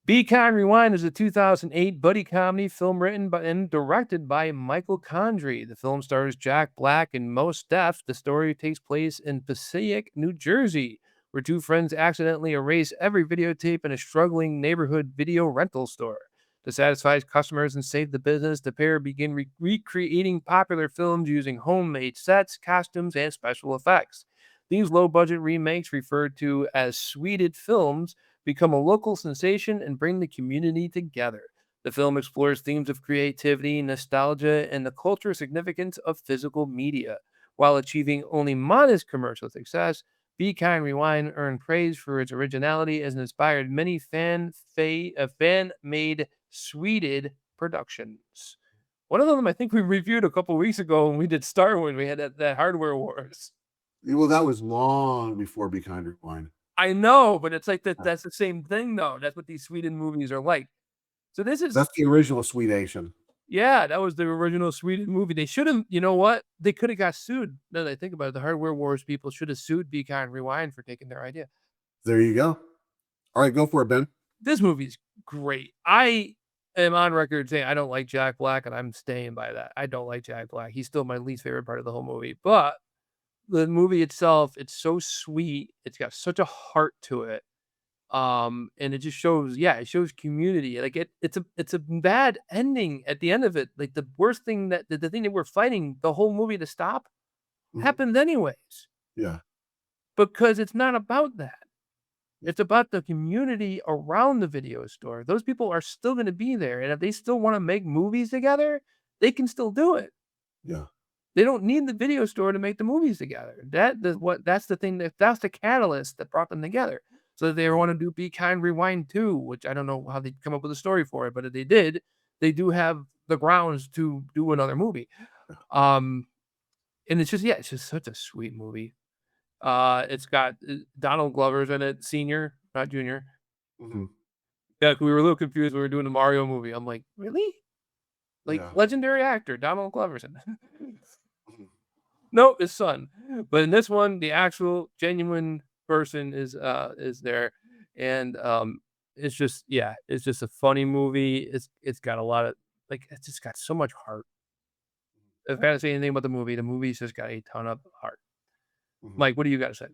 Be Kind Rewind is a 2008 buddy comedy film written by and directed by Michael Condrey. The film stars Jack Black and Mos Def. The story takes place in Passaic, New Jersey, where two friends accidentally erase every videotape in a struggling neighborhood video rental store. To satisfy customers and save the business, the pair begin recreating popular films using homemade sets, costumes, and special effects. These low budget remakes, referred to as sweeted films, become a local sensation and bring the community together. The film explores themes of creativity, nostalgia, and the cultural significance of physical media. While achieving only modest commercial success, Be Kind Rewind earned praise for its originality as it inspired many fan-made sweeted productions. One of them I think we reviewed a couple weeks ago when we did Star when we had that Hardware Wars.
Well, that was long before Be Kind Rewind.
I know, but it's like that's the same thing though. That's what these Sweden movies are like. So this is
That's the original Sweet Asian.
yeah, that was the original Sweden movie. They should have, you know what? They could have got sued. Now that I think about it, the Hardware Wars people should have sued Be Kind Rewind for taking their idea.
There you go. All right, go for it, Ben.
This movie's great. I am on record saying I don't like Jack Black, and I'm staying by that. I don't like Jack Black. He's still my least favorite part of the whole movie. But the movie itself, it's so sweet. It's got such a heart to it. And it just shows, yeah, it shows community. Like it's a bad ending at the end of it. Like the worst thing that the thing that we're fighting the whole movie to stop
Mhm.
happened anyways,
Yeah.
because it's not about that. It's about the community around the video store. Those people are still going to be there, and if they still want to make movies together, they can still do it.
Yeah.
They don't need the video store to make the movies together. That's the thing that's the catalyst that brought them together. So they want to do Be Kind Rewind 2, which I don't know how they come up with a story for it, but if they did, they do have the grounds to do another movie. Um, and it's just, yeah, it's just such a sweet movie. It's got Donald Glover's in it, senior, not junior.
Mhm.
Yeah, we were a little confused. We were doing the Mario movie. I'm like, really? Like
Yeah.
legendary actor Donald Glover's in it.
Mhm.
No, his son. But in this one, the actual genuine person is there. And it's just, yeah, it's just a funny movie. It's got a lot of like it's just got so much heart. If I had to say anything about the movie's just got a ton of heart.
Mhm.
Mike, what do you gotta say?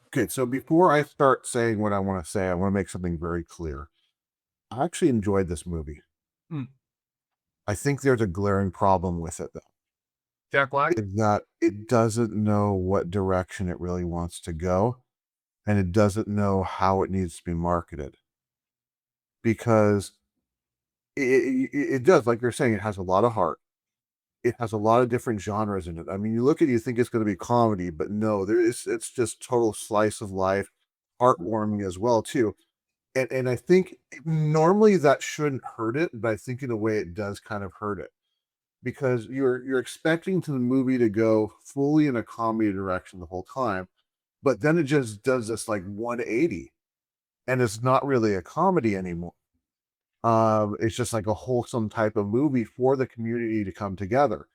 Okay, so before I start saying what I want to say, I want to make something very clear. I actually enjoyed this movie.
Hmm.
I think there's a glaring problem with it, though,
Jack Black?
is that it doesn't know what direction it really wants to go, and it doesn't know how it needs to be marketed. Because it does, like you're saying, it has a lot of heart. It has a lot of different genres in it. I mean, you look at it, you think it's going to be comedy, but no, it's just total slice of life, heartwarming as well too. And I think normally that shouldn't hurt it, but I think in a way it does kind of hurt it because you're expecting to the movie to go fully in a comedy direction the whole time, but then it just does this like 180, and it's not really a comedy anymore. It's just like a wholesome type of movie for the community to come together.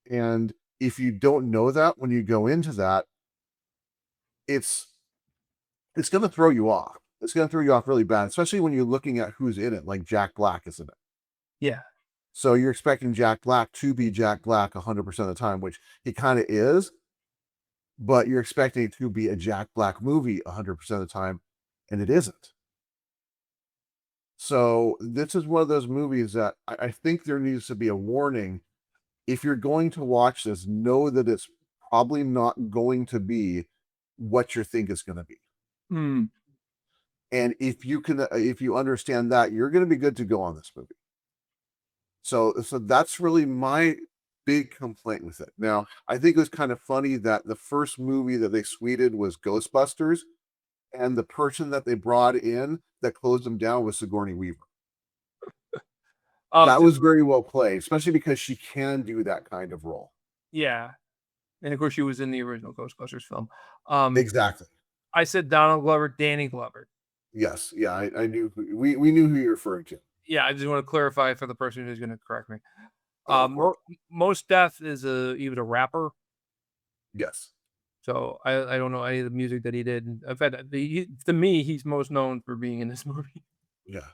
And if you don't know that when you go into that, it's it's going to throw you off. It's going to throw you off really bad, especially when you're looking at who's in it. Like Jack Black is in it,
Yeah.
so you're expecting Jack Black to be Jack Black 100% of the time, which he kind of is. But you're expecting it to be a Jack Black movie 100% of the time, and it isn't. So this is one of those movies that I think there needs to be a warning. If you're going to watch this, know that it's probably not going to be what you think it's going to be.
Hmm.
And if you understand that, you're going to be good to go on this movie. So that's really my big complaint with it. Now, I think it was kind of funny that the first movie that they sweeted was Ghostbusters, and the person that they brought in that closed them down was Sigourney Weaver. That
So-
was very well played, especially because she can do that kind of role.
yeah. And of course, she was in the original Ghostbusters film.
Exactly.
I said Donald Glover, Danny Glover.
Yes. Yeah. I knew we knew who you're referring to.
Yeah, I just want to clarify for the person who's going to correct me.
Of course.
Most Def is he was a rapper,
Yes.
so I don't know any of the music that he did. In fact, to me, he's most known for being in this movie.
Yeah.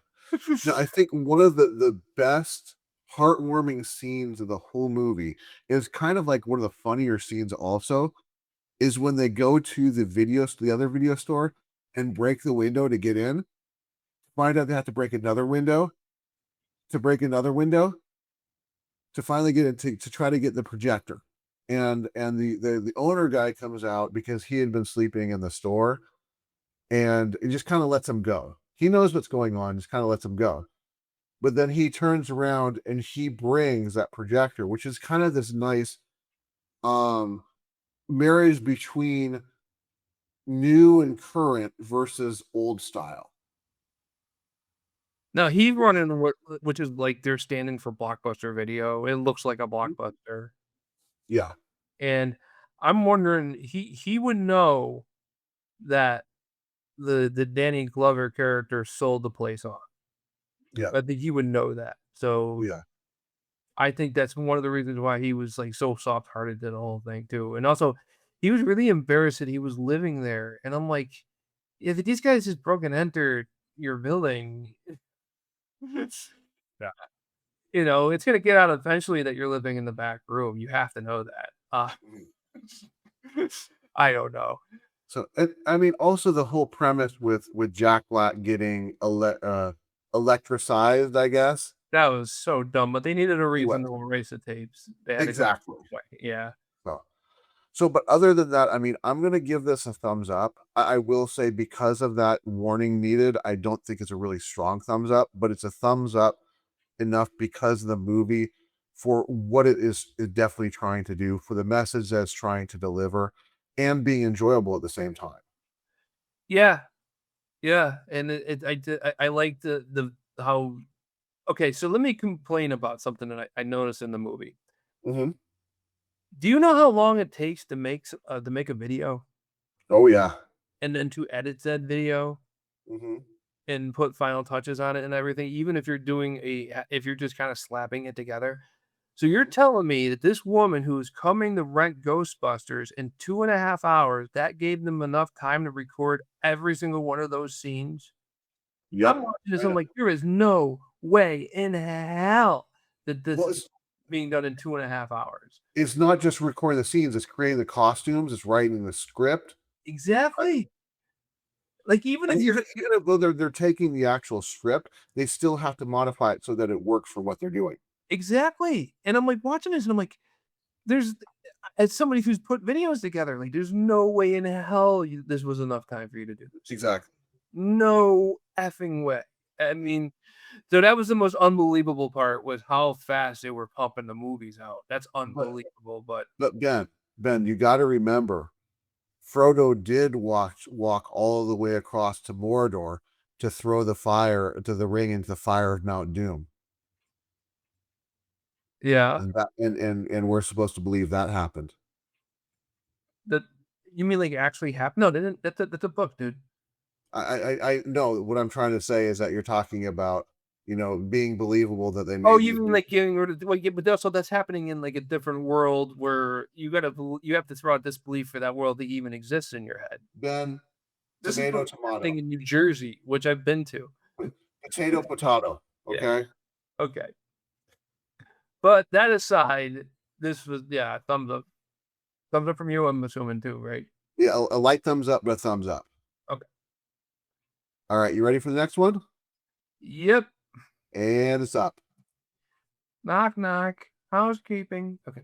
No, I think one of the best heartwarming scenes of the whole movie is kind of like one of the funnier scenes also is when they go to the other video store and break the window to get in, find out they have to break another window to break another window to finally get into to try to get the projector. And the owner guy comes out because he had been sleeping in the store, and it just kind of lets him go. He knows what's going on, just kind of lets him go. But then he turns around and he brings that projector, which is kind of this nice um marriage between new and current versus old style.
No, he's running which is like they're standing for Blockbuster Video. It looks like a Blockbuster,
Yeah.
and I'm wondering he would know that the Danny Glover character sold the place on.
Yeah.
I think he would know that. So
Yeah.
I think that's one of the reasons why he was like so soft hearted to the whole thing too. And also, he was really embarrassed that he was living there. And I'm like, if these guys just broke and entered your building, it's it's gonna get out eventually that you're living in the back room. You have to know that. I don't know.
So I mean, also the whole premise with Jack Black getting electricized, I guess.
That was so dumb, but they needed a reason
What?
to erase the tapes. They had to go
Exactly.
away. Yeah.
So, but other than that, I mean, I'm gonna give this a thumbs up. I will say because of that warning needed, I don't think it's a really strong thumbs up, but it's a thumbs up enough because of the movie for what it is definitely trying to do, for the message that it's trying to deliver, and being enjoyable at the same time.
Yeah. Yeah. And I like the how okay, so let me complain about something that I noticed in the movie.
Mm-hmm.
Do you know how long it takes to make a video
Oh yeah.
and then to edit that video
Mm-hmm.
and put final touches on it and everything, even if you're doing if you're just kind of slapping it together? So you're telling me that this woman who's coming to rent Ghostbusters in 2.5 hours, that gave them enough time to record every single one of those scenes?
Yep.
I'm watching this, I'm like, there is no way in hell that this
Well,
is being done in 2.5 hours.
it's not just recording the scenes; it's creating the costumes, it's writing the script.
Exactly. Like even
And
if
you're gonna well, they're taking the actual script, they still have to modify it so that it works for what they're doing.
exactly, and I'm like watching this, and I'm like, there's as somebody who's put videos together, like there's no way in hell this was enough time for you to do this.
Exactly.
No effing way. I mean, so that was the most unbelievable part was how fast they were pumping the movies out. That's
But
unbelievable, but
but Ben, you gotta remember, Frodo did walk all the way across to Mordor to throw the ring into the fire of Mount Doom.
yeah,
And that and we're supposed to believe that happened.
that you mean like actually happened? No, they didn't. That's a book, dude.
I know what I'm trying to say is that you're talking about, being believable that they
Oh,
made
you
these
mean
movies.
like getting rid of well, yeah, but also that's happening in like a different world where you have to throw out disbelief for that world to even exist in your head.
Ben,
This is
tomato,
what's happening
tomato,
in New Jersey, which I've been to.
potato, potato.
Yeah.
Okay.
Okay. But that aside, this was yeah, thumbs up. Thumbs up from you, I'm assuming too, right?
Yeah, a light thumbs up, but a thumbs up.
Okay.
All right, you ready for the next one?
Yep.
And it's up.
Knock knock. Housekeeping. Okay.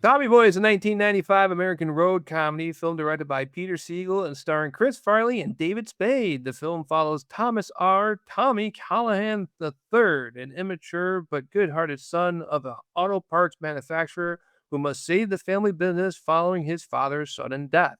Tommy Boy is a 1995 American road comedy film directed by Peter Siegel and starring Chris Farley and David Spade. The film follows Thomas R. Tommy Callahan III, an immature but good hearted son of an auto parts manufacturer who must save the family business following his father's sudden death.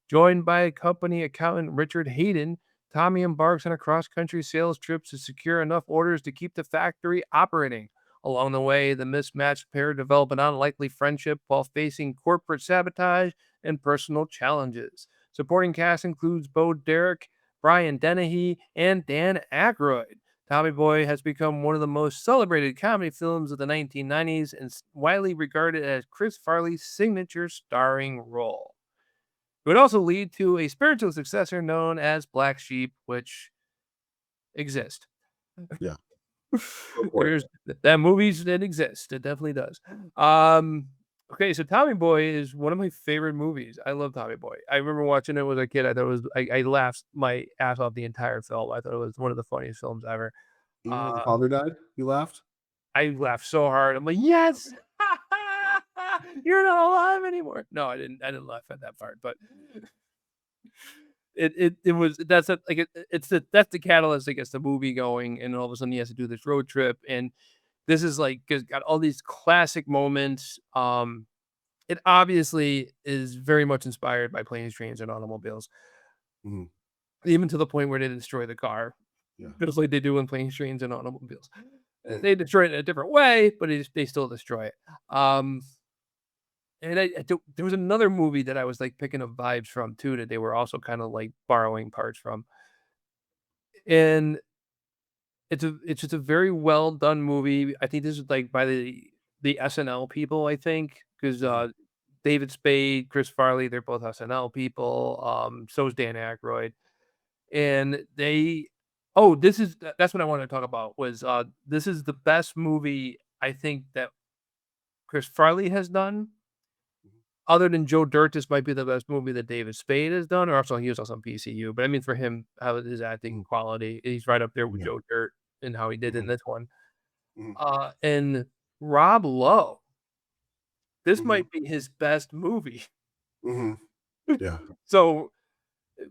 Joined by company accountant Richard Hayden, Tommy embarks on a cross country sales trip to secure enough orders to keep the factory operating. Along the way, the mismatched pair develop an unlikely friendship while facing corporate sabotage and personal challenges. Supporting cast includes Bo Derek, Brian Dennehy, and Dan Aykroyd. Tommy Boy has become one of the most celebrated comedy films of the 1990s and widely regarded as Chris Farley's signature starring role. It would also lead to a spiritual successor known as Black Sheep, which exist.
Yeah, go for it.
There's that movies that exist. It definitely does. Okay, so Tommy Boy is one of my favorite movies. I love Tommy Boy. I remember watching it as a kid. I thought it was I laughed my ass off the entire film. I thought it was one of the funniest films ever.
Even when the
Uh,
father died, you laughed?
I laughed so hard. I'm like, yes, you're not alive anymore. No, I didn't. I didn't laugh at that part, but it was that's a, like it's the that's the catalyst that gets the movie going, and all of a sudden he has to do this road trip, and this is like got all these classic moments. It obviously is very much inspired by planes, trains, and automobiles,
Mhm.
even to the point where they destroy the car,
Yeah.
just like they do in planes, trains, and automobiles.
Mhm.
They destroy it in a different way, but they still destroy it. And there was another movie that I was like picking up vibes from too that they were also kind of like borrowing parts from. And it's just a very well done movie. I think this is like by the SNL people, I think, because
Mhm.
David Spade, Chris Farley, they're both SNL people. So is Dan Aykroyd, and they. Oh, that's what I wanted to talk about. Was this is the best movie I think that Chris Farley has done. Other than Joe Dirt, this might be the best movie that David Spade has done, or also he was also on PCU. But I mean, for him, how his acting
Mhm.
quality, he's right up there with
Yeah.
Joe Dirt and how he did in
Mhm.
this one.
Mhm.
And Rob Lowe, this
Mhm.
might be his best movie.
Mhm. Yeah.
So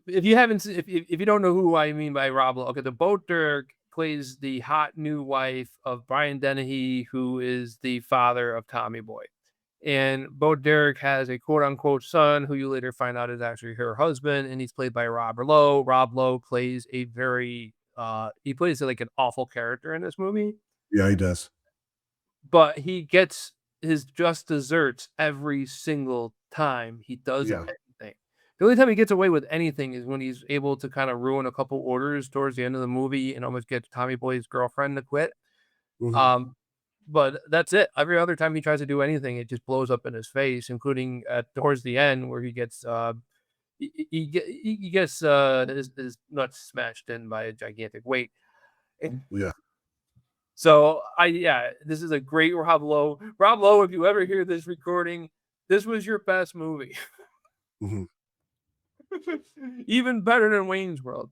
if you haven't, if you don't know who I mean by Rob Lowe, okay, the Bo Dirk plays the hot new wife of Brian Dennehy, who is the father of Tommy Boy. And Bo Derek has a quote unquote son who you later find out is actually her husband, and he's played by Rob Lowe. Rob Lowe plays a very he plays like an awful character in this movie,
Yeah, he does.
but he gets his just desserts every single time he does
Yeah.
anything. The only time he gets away with anything is when he's able to kind of ruin a couple orders towards the end of the movie and almost get Tommy Boy's girlfriend to quit.
Mhm.
Um, but that's it. Every other time he tries to do anything, it just blows up in his face, including towards the end where he gets he gets his nuts smashed in by a gigantic weight. And
Yeah.
so yeah, this is a great Rob Lowe. Rob Lowe, if you ever hear this recording, this was your best movie.
Mhm.
Even better than Wayne's World.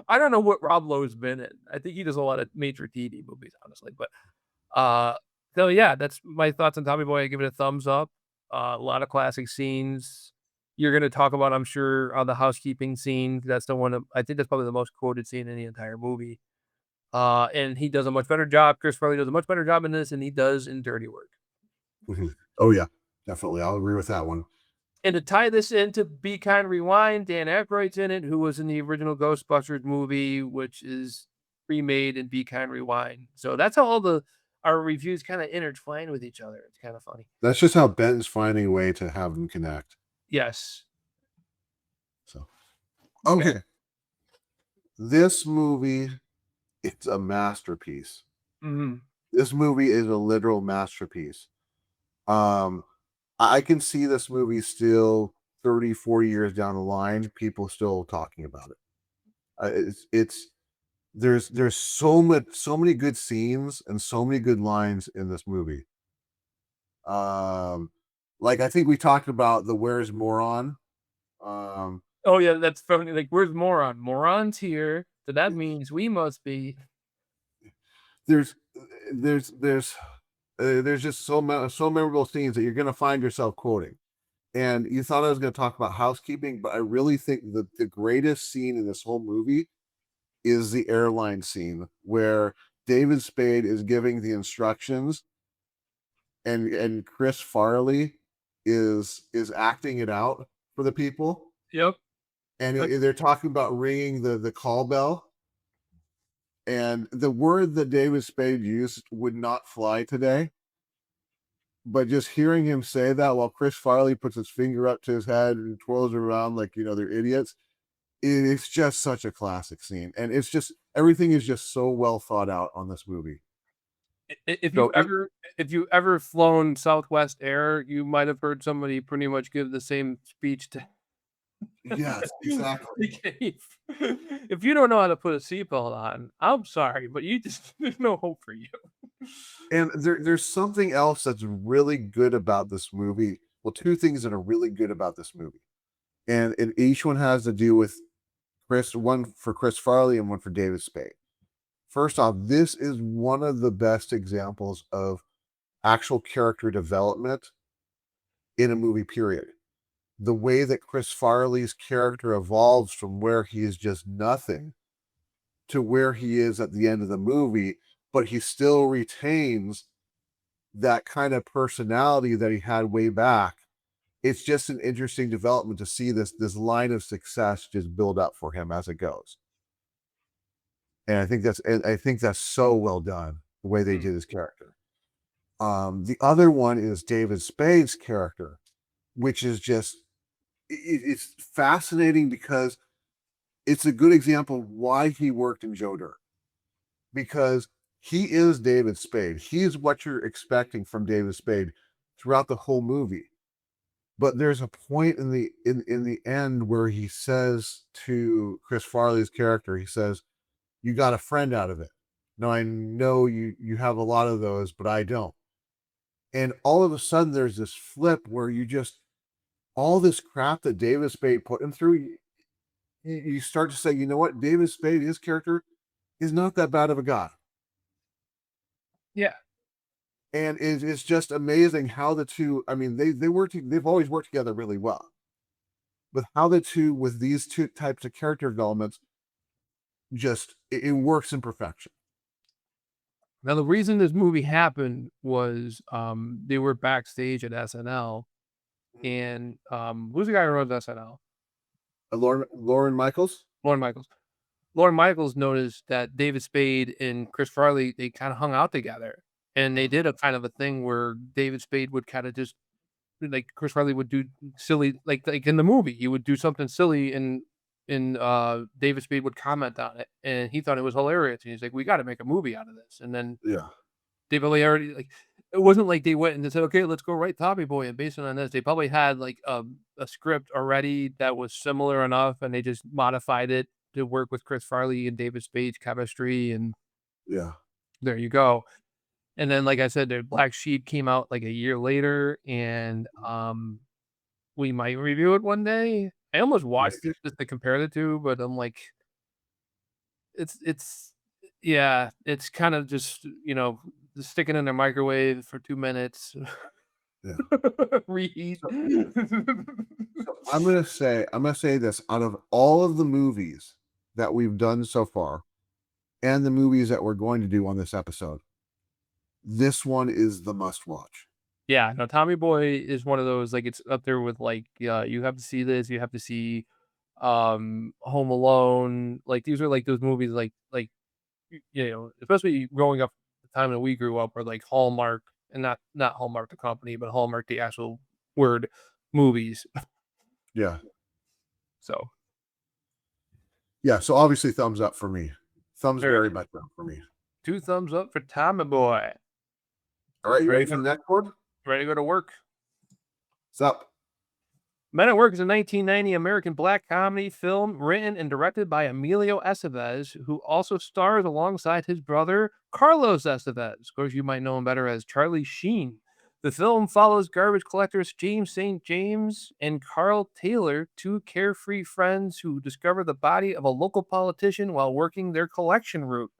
I don't know what Rob Lowe's been in. I think he does a lot of major TV movies, honestly. But uh, so yeah, that's my thoughts on Tommy Boy. I give it a thumbs up. A lot of classic scenes. You're gonna talk about, I'm sure, on the housekeeping scene. That's the one I think that's probably the most quoted scene in the entire movie. And he does a much better job. Chris Farley does a much better job in this than he does in Dirty Work.
Mhm. Oh yeah, definitely. I'll agree with that one.
And to tie this into Be Kind Rewind, Dan Aykroyd's in it, who was in the original Ghostbusters movie, which is remade in Be Kind Rewind. So that's how all our reviews kind of intertwine with each other. It's kind of funny.
That's just how Ben's finding a way to have them connect.
Yes.
So okay, this movie, it's a masterpiece.
Mhm.
This movie is a literal masterpiece. Um, I can see this movie still 30, 40 years down the line, people still talking about it. It's there's so many good scenes and so many good lines in this movie. Um, like I think we talked about the "Where's Moron." Um,
Oh yeah, that's funny. Like, where's Moron? Moron's here. So that means we must be.
there's there's there's just so memorable scenes that you're gonna find yourself quoting. And you thought I was going to talk about housekeeping, but I really think that the greatest scene in this whole movie is the airline scene where David Spade is giving the instructions and Chris Farley is acting it out for the people.
Yep.
And
Like,
they're talking about ringing the call bell. And the word that David Spade used would not fly today. But just hearing him say that while Chris Farley puts his finger up to his head and twirls it around like, they're idiots, it's just such a classic scene. And it's just, everything is just so well thought out on this movie.
if
So,
you ever flown Southwest Air, you might have heard somebody pretty much give the same speech to.
yes, exactly.
If you don't know how to put a seatbelt on, I'm sorry, but you just there's no hope for you.
And there's something else that's really good about this movie. Well, two things that are really good about this movie. And each one has to do with one for Chris Farley and one for David Spade. First off, this is one of the best examples of actual character development in a movie, period. The way that Chris Farley's character evolves from where he is just nothing to where he is at the end of the movie, but he still retains that kind of personality that he had way back. It's just an interesting development to see this line of success just build up for him as it goes. And I think that's so well done the way they did his character. The other one is David Spade's character, which is just it's fascinating because it's a good example of why he worked in Joe Dirt, because he is David Spade. He is what you're expecting from David Spade throughout the whole movie. But there's a point in the end where he says to Chris Farley's character, he says, "You got a friend out of it. Now I know you have a lot of those, but I don't." And all of a sudden, there's this flip where you just all this crap that David Spade put him through. You start to say, you know what, David Spade, his character, is not that bad of a guy.
Yeah.
And it's just amazing how the two, I mean, they've always worked together really well. But how the two, with these two types of character developments, just it works in perfection.
Now the reason this movie happened was they were backstage at SNL and who's the guy who runs SNL?
Lauren Michaels.
Lorne Michaels. Lorne Michaels noticed that David Spade and Chris Farley, they kind of hung out together. And they did a kind of a thing where David Spade would kind of just like Chris Farley would do silly like in the movie, he would do something silly and David Spade would comment on it and he thought it was hilarious. And he's like, we gotta make a movie out of this. And then
Yeah.
they probably already like it wasn't like they went and they said, okay, let's go write Tommy Boy and based on this. They probably had like a script already that was similar enough and they just modified it to work with Chris Farley and David Spade's chemistry and
Yeah.
there you go. And then, like I said, the Black Sheep came out like a year later, and we might review it one day. I almost watched
Maybe.
it just to compare the two, but I'm like, it's yeah, it's kind of just, just stick it in the microwave for 2 minutes,
Yeah.
reheat.
So, so I'm gonna say this: out of all of the movies that we've done so far, and the movies that we're going to do on this episode, this one is the must watch.
Yeah, no, Tommy Boy is one of those, like, it's up there with, like, you have to see this, you have to see, Home Alone, like, these are, like, those movies, especially growing up the time that we grew up where, like, Hallmark and not Hallmark the company, but Hallmark the actual word movies.
Yeah.
So,
Yeah. So obviously, thumbs up for me. Thumbs
there,
very much up for me.
2 thumbs up for Tommy Boy.
All right, you
Ready
ready
to
for
go
the next one?
ready to go to work.
What's up?
Men at Work is a 1990 American black comedy film written and directed by Emilio Estevez, who also stars alongside his brother Carlos Estevez. Of course, you might know him better as Charlie Sheen. The film follows garbage collectors James St. James and Carl Taylor, two carefree friends who discover the body of a local politician while working their collection route.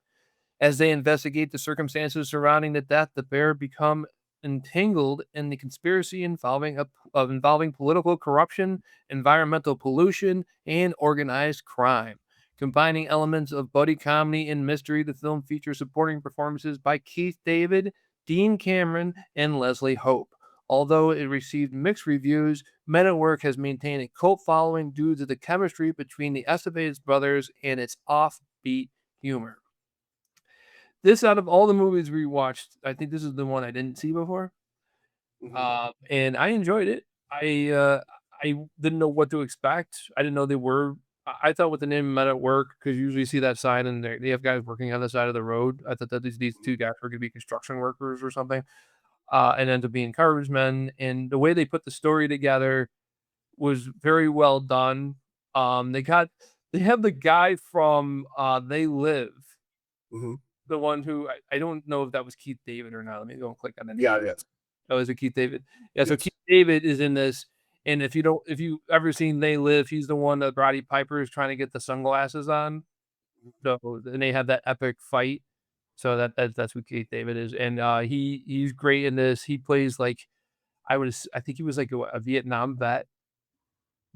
As they investigate the circumstances surrounding the death, the pair become entangled in the conspiracy involving political corruption, environmental pollution, and organized crime. Combining elements of buddy comedy and mystery, the film features supporting performances by Keith David, Dean Cameron, and Leslie Hope. Although it received mixed reviews, Men at Work has maintained a cult following due to the chemistry between the Estevez brothers and its offbeat humor. This out of all the movies we watched, I think this is the one I didn't see before,
Mhm.
and I enjoyed it. I didn't know what to expect. I didn't know they were. I thought with the name Men at Work, because you usually see that sign and they have guys working on the side of the road. I thought that these two guys were going to be construction workers or something, and ended up being garbage men. And the way they put the story together was very well done. They have the guy from They Live,
Mhm.
the one who I don't know if that was Keith David or not. Let me go and click on the name.
Yeah, it is.
Oh, is it Keith David? Yeah, so
Yes.
Keith David is in this, and if you ever seen They Live, he's the one that Roddy Piper is trying to get the sunglasses on. So and they have that epic fight. So that's who Keith David is, and he's great in this. He plays like I think he was like a Vietnam vet,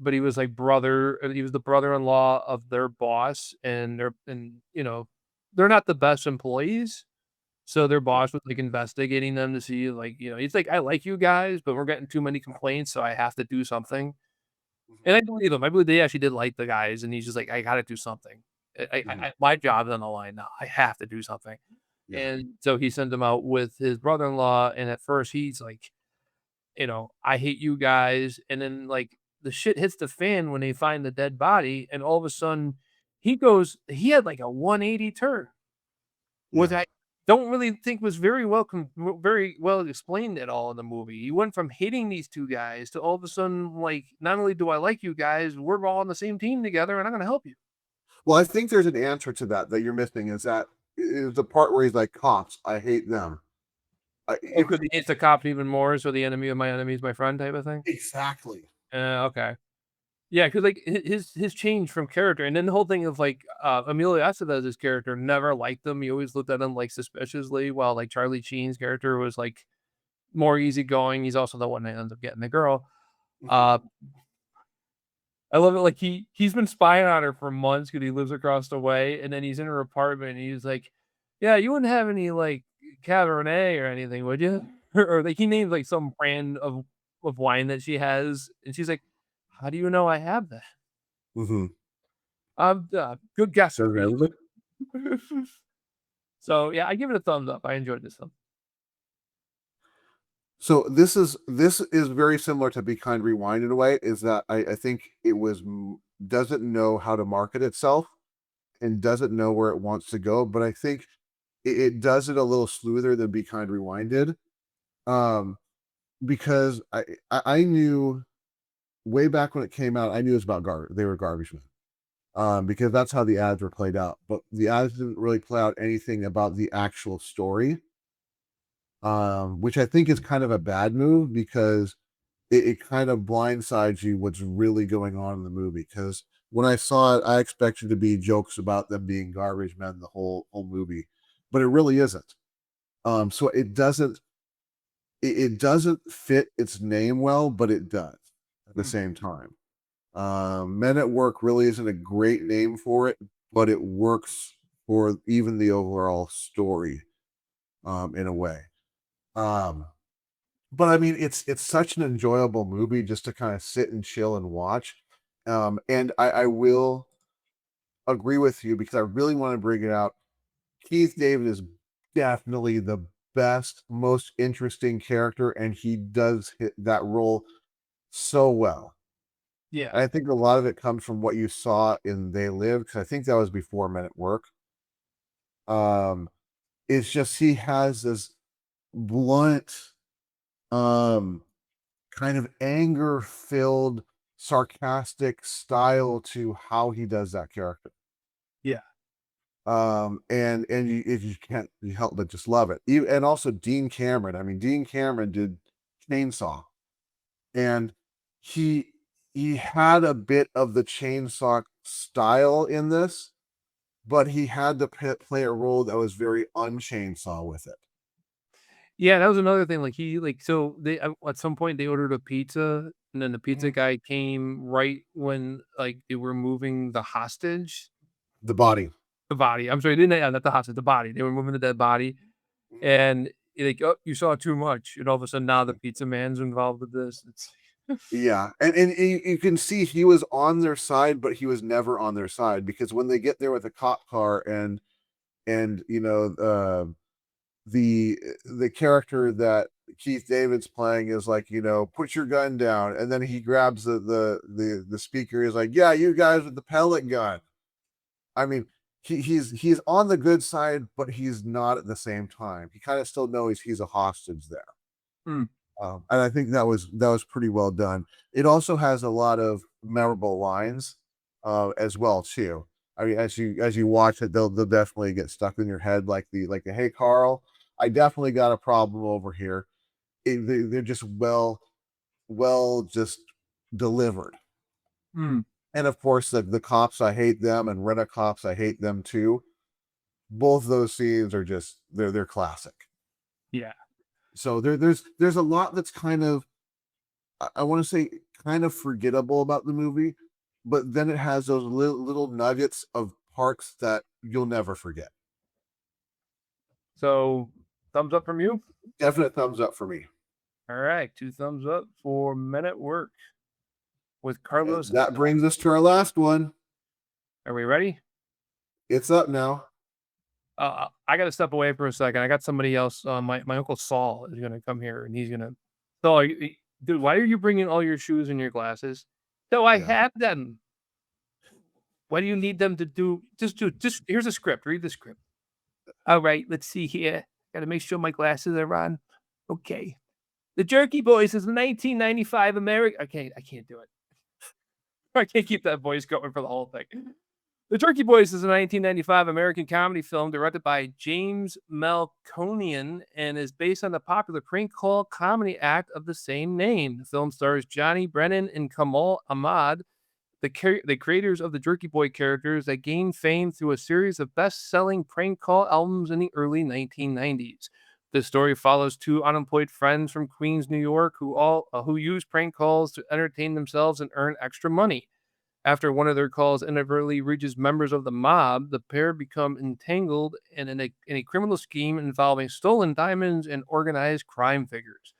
but he was like he was the brother-in-law of their boss, and they're not the best employees. So their boss was, like, investigating them to see, like, he's like, "I like you guys, but we're getting too many complaints, so I have to do something."
Mhm.
And I believe him. I believe they actually did like the guys, and he's just like, "I gotta do something.
Mhm.
My job's on the line now. I have to do something."
Yeah.
And so he sends them out with his brother-in-law, and at first he's like, "I hate you guys," and then, like, the shit hits the fan when they find the dead body, and all of a sudden, he had, like, a 180 turn. Which
Yeah.
I don't really think was very well explained at all in the movie. You went from hating these 2 guys to all of a sudden, like, not only do I like you guys, we're all on the same team together, and I'm gonna help you.
Well, I think there's an answer to that you're missing. Is the part where he's like, "Cops, I hate them."
Oh,
If
'cause he hates the cops even more, so the enemy of my enemy is my friend type of thing?
exactly.
Okay. Yeah, because like, his change from character, and then the whole thing of, like, Emilio Estevez's character never liked him, he always looked at him, like, suspiciously, while, like, Charlie Sheen's character was, like, more easygoing. He's also the one that ends up getting the girl.
Mhm.
Uh, I love it, like, he's been spying on her for months because he lives across the way, and then he's in her apartment, and he's like, "Yeah, you wouldn't have any, like, Cabernet or anything, would you?" Or, like, he named, like, some brand of wine that she has, and she's like, "How do you know I have that?"
Mhm.
Good guess,
Doesn't
Reed.
everybody?
So, yeah, I give it a thumbs up. I enjoyed this one.
So this is very similar to Be Kind Rewind in a way. Is that I think doesn't know how to market itself and doesn't know where it wants to go, but I think it does it a little smoother than Be Kind Rewind did. Um, because I knew way back when it came out, I knew it was about they were garbage men. Because that's how the ads were played out. But the ads didn't really play out anything about the actual story, which I think is kind of a bad move because it kind of blindsides you what's really going on in the movie. Because when I saw it, I expected to be jokes about them being garbage men the whole movie, but it really isn't. So it doesn't fit its name well, but it does at the
Mm.
same time. Men at Work really isn't a great name for it, but it works for even the overall story, in a way. Um, but I mean, it's such an enjoyable movie just to kind of sit and chill and watch. And I will agree with you because I really want to bring it out. Keith David is definitely the best, most interesting character, and he does hit that role so well.
Yeah.
And I think a lot of it comes from what you saw in They Live, because I think that was before Men at Work. Um, it's just he has this blunt, um, kind of anger-filled, sarcastic style to how he does that character.
Yeah.
And you can't you help but just love it. And also Dean Cameron. I mean, Dean Cameron did Chainsaw, and he he had a bit of the Chainsaw style in this, but he had to play a role that was very unchainsaw with it.
Yeah, that was another thing, like, he like, so they at some point, they ordered a pizza, and then the pizza
Mhm.
guy came right when, like, they were moving the hostage
The body.
the body, I'm sorry, they didn't, not the hostage, the body, they were moving the dead body,
Mhm.
and, like, "Oh, you saw too much," and all of a sudden, now the pizza man's involved with this, it's
Yeah, and you can see he was on their side, but he was never on their side because when they get there with the cop car and the character that Keith David's playing is like, put your gun down, and then he grabs the speaker. He's like, yeah, you guys with the pellet gun. I mean, he's on the good side, but he's not at the same time. He kind of still knows he's a hostage there.
Mm.
And I think that was pretty well done. It also has a lot of memorable lines, as well too. I mean, as you watch it, they'll definitely get stuck in your head, like the "Hey Carl, I definitely got a problem over here." They're just well just delivered.
Mm.
And of course, the cops, I hate them, and Rent a Cops, I hate them too. Both those scenes are just they're classic.
Yeah.
So there's a lot that's kind of, I want to say, kind of forgettable about the movie, but then it has those little nuggets of parts that you'll never forget.
So, thumbs up from you?
Definite thumbs up for me.
Alright, 2 thumbs up for Men at Work with
And
Carlos
that
Estrada.
brings us to our last one.
Are we ready?
It's up now.
I gotta step away for a second. I got somebody else. My uncle Saul is gonna come here, and he's gonna. So, dude, why are you bringing all your shoes and your glasses? So I
Yeah.
have them. What do you need them to do? Just here's a script. Read the script. All right, let's see here. Gotta make sure my glasses are on. Okay. The Jerky Boys is a 1995 American. I can't do it. I can't keep that voice going for the whole thing. The Jerky Boys is a 1995 American comedy film directed by James Melkonian and is based on the popular prank call comedy act of the same name. The film stars Johnny Brennan and Kamal Ahmad, the creators of the Jerky Boy characters that gained fame through a series of best-selling prank call albums in the early 1990s. The story follows two unemployed friends from Queens, New York, who use prank calls to entertain themselves and earn extra money. After one of their calls inadvertently reaches members of the mob, the pair become entangled in a criminal scheme involving stolen diamonds and organized crime figures.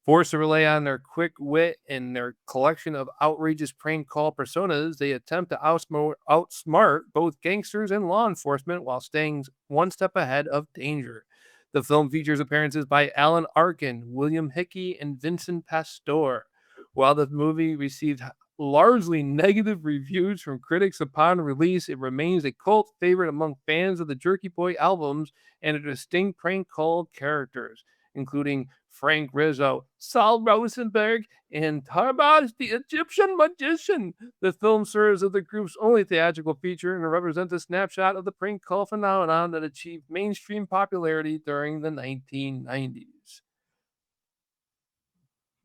Forced to rely on their quick wit and their collection of outrageous prank call personas, they attempt to outsmart both gangsters and law enforcement while staying one step ahead of danger. The film features appearances by Alan Arkin, William Hickey, and Vincent Pastore. While the movie received largely negative reviews from critics upon release, it remains a cult favorite among fans of the Jerky Boy albums and the distinct prank call characters, including Frank Rizzo, Saul Rosenberg, and Tarbas the Egyptian magician. The film serves as the group's only theatrical feature and represents a snapshot of the prank call phenomenon that achieved mainstream popularity during the 1990s.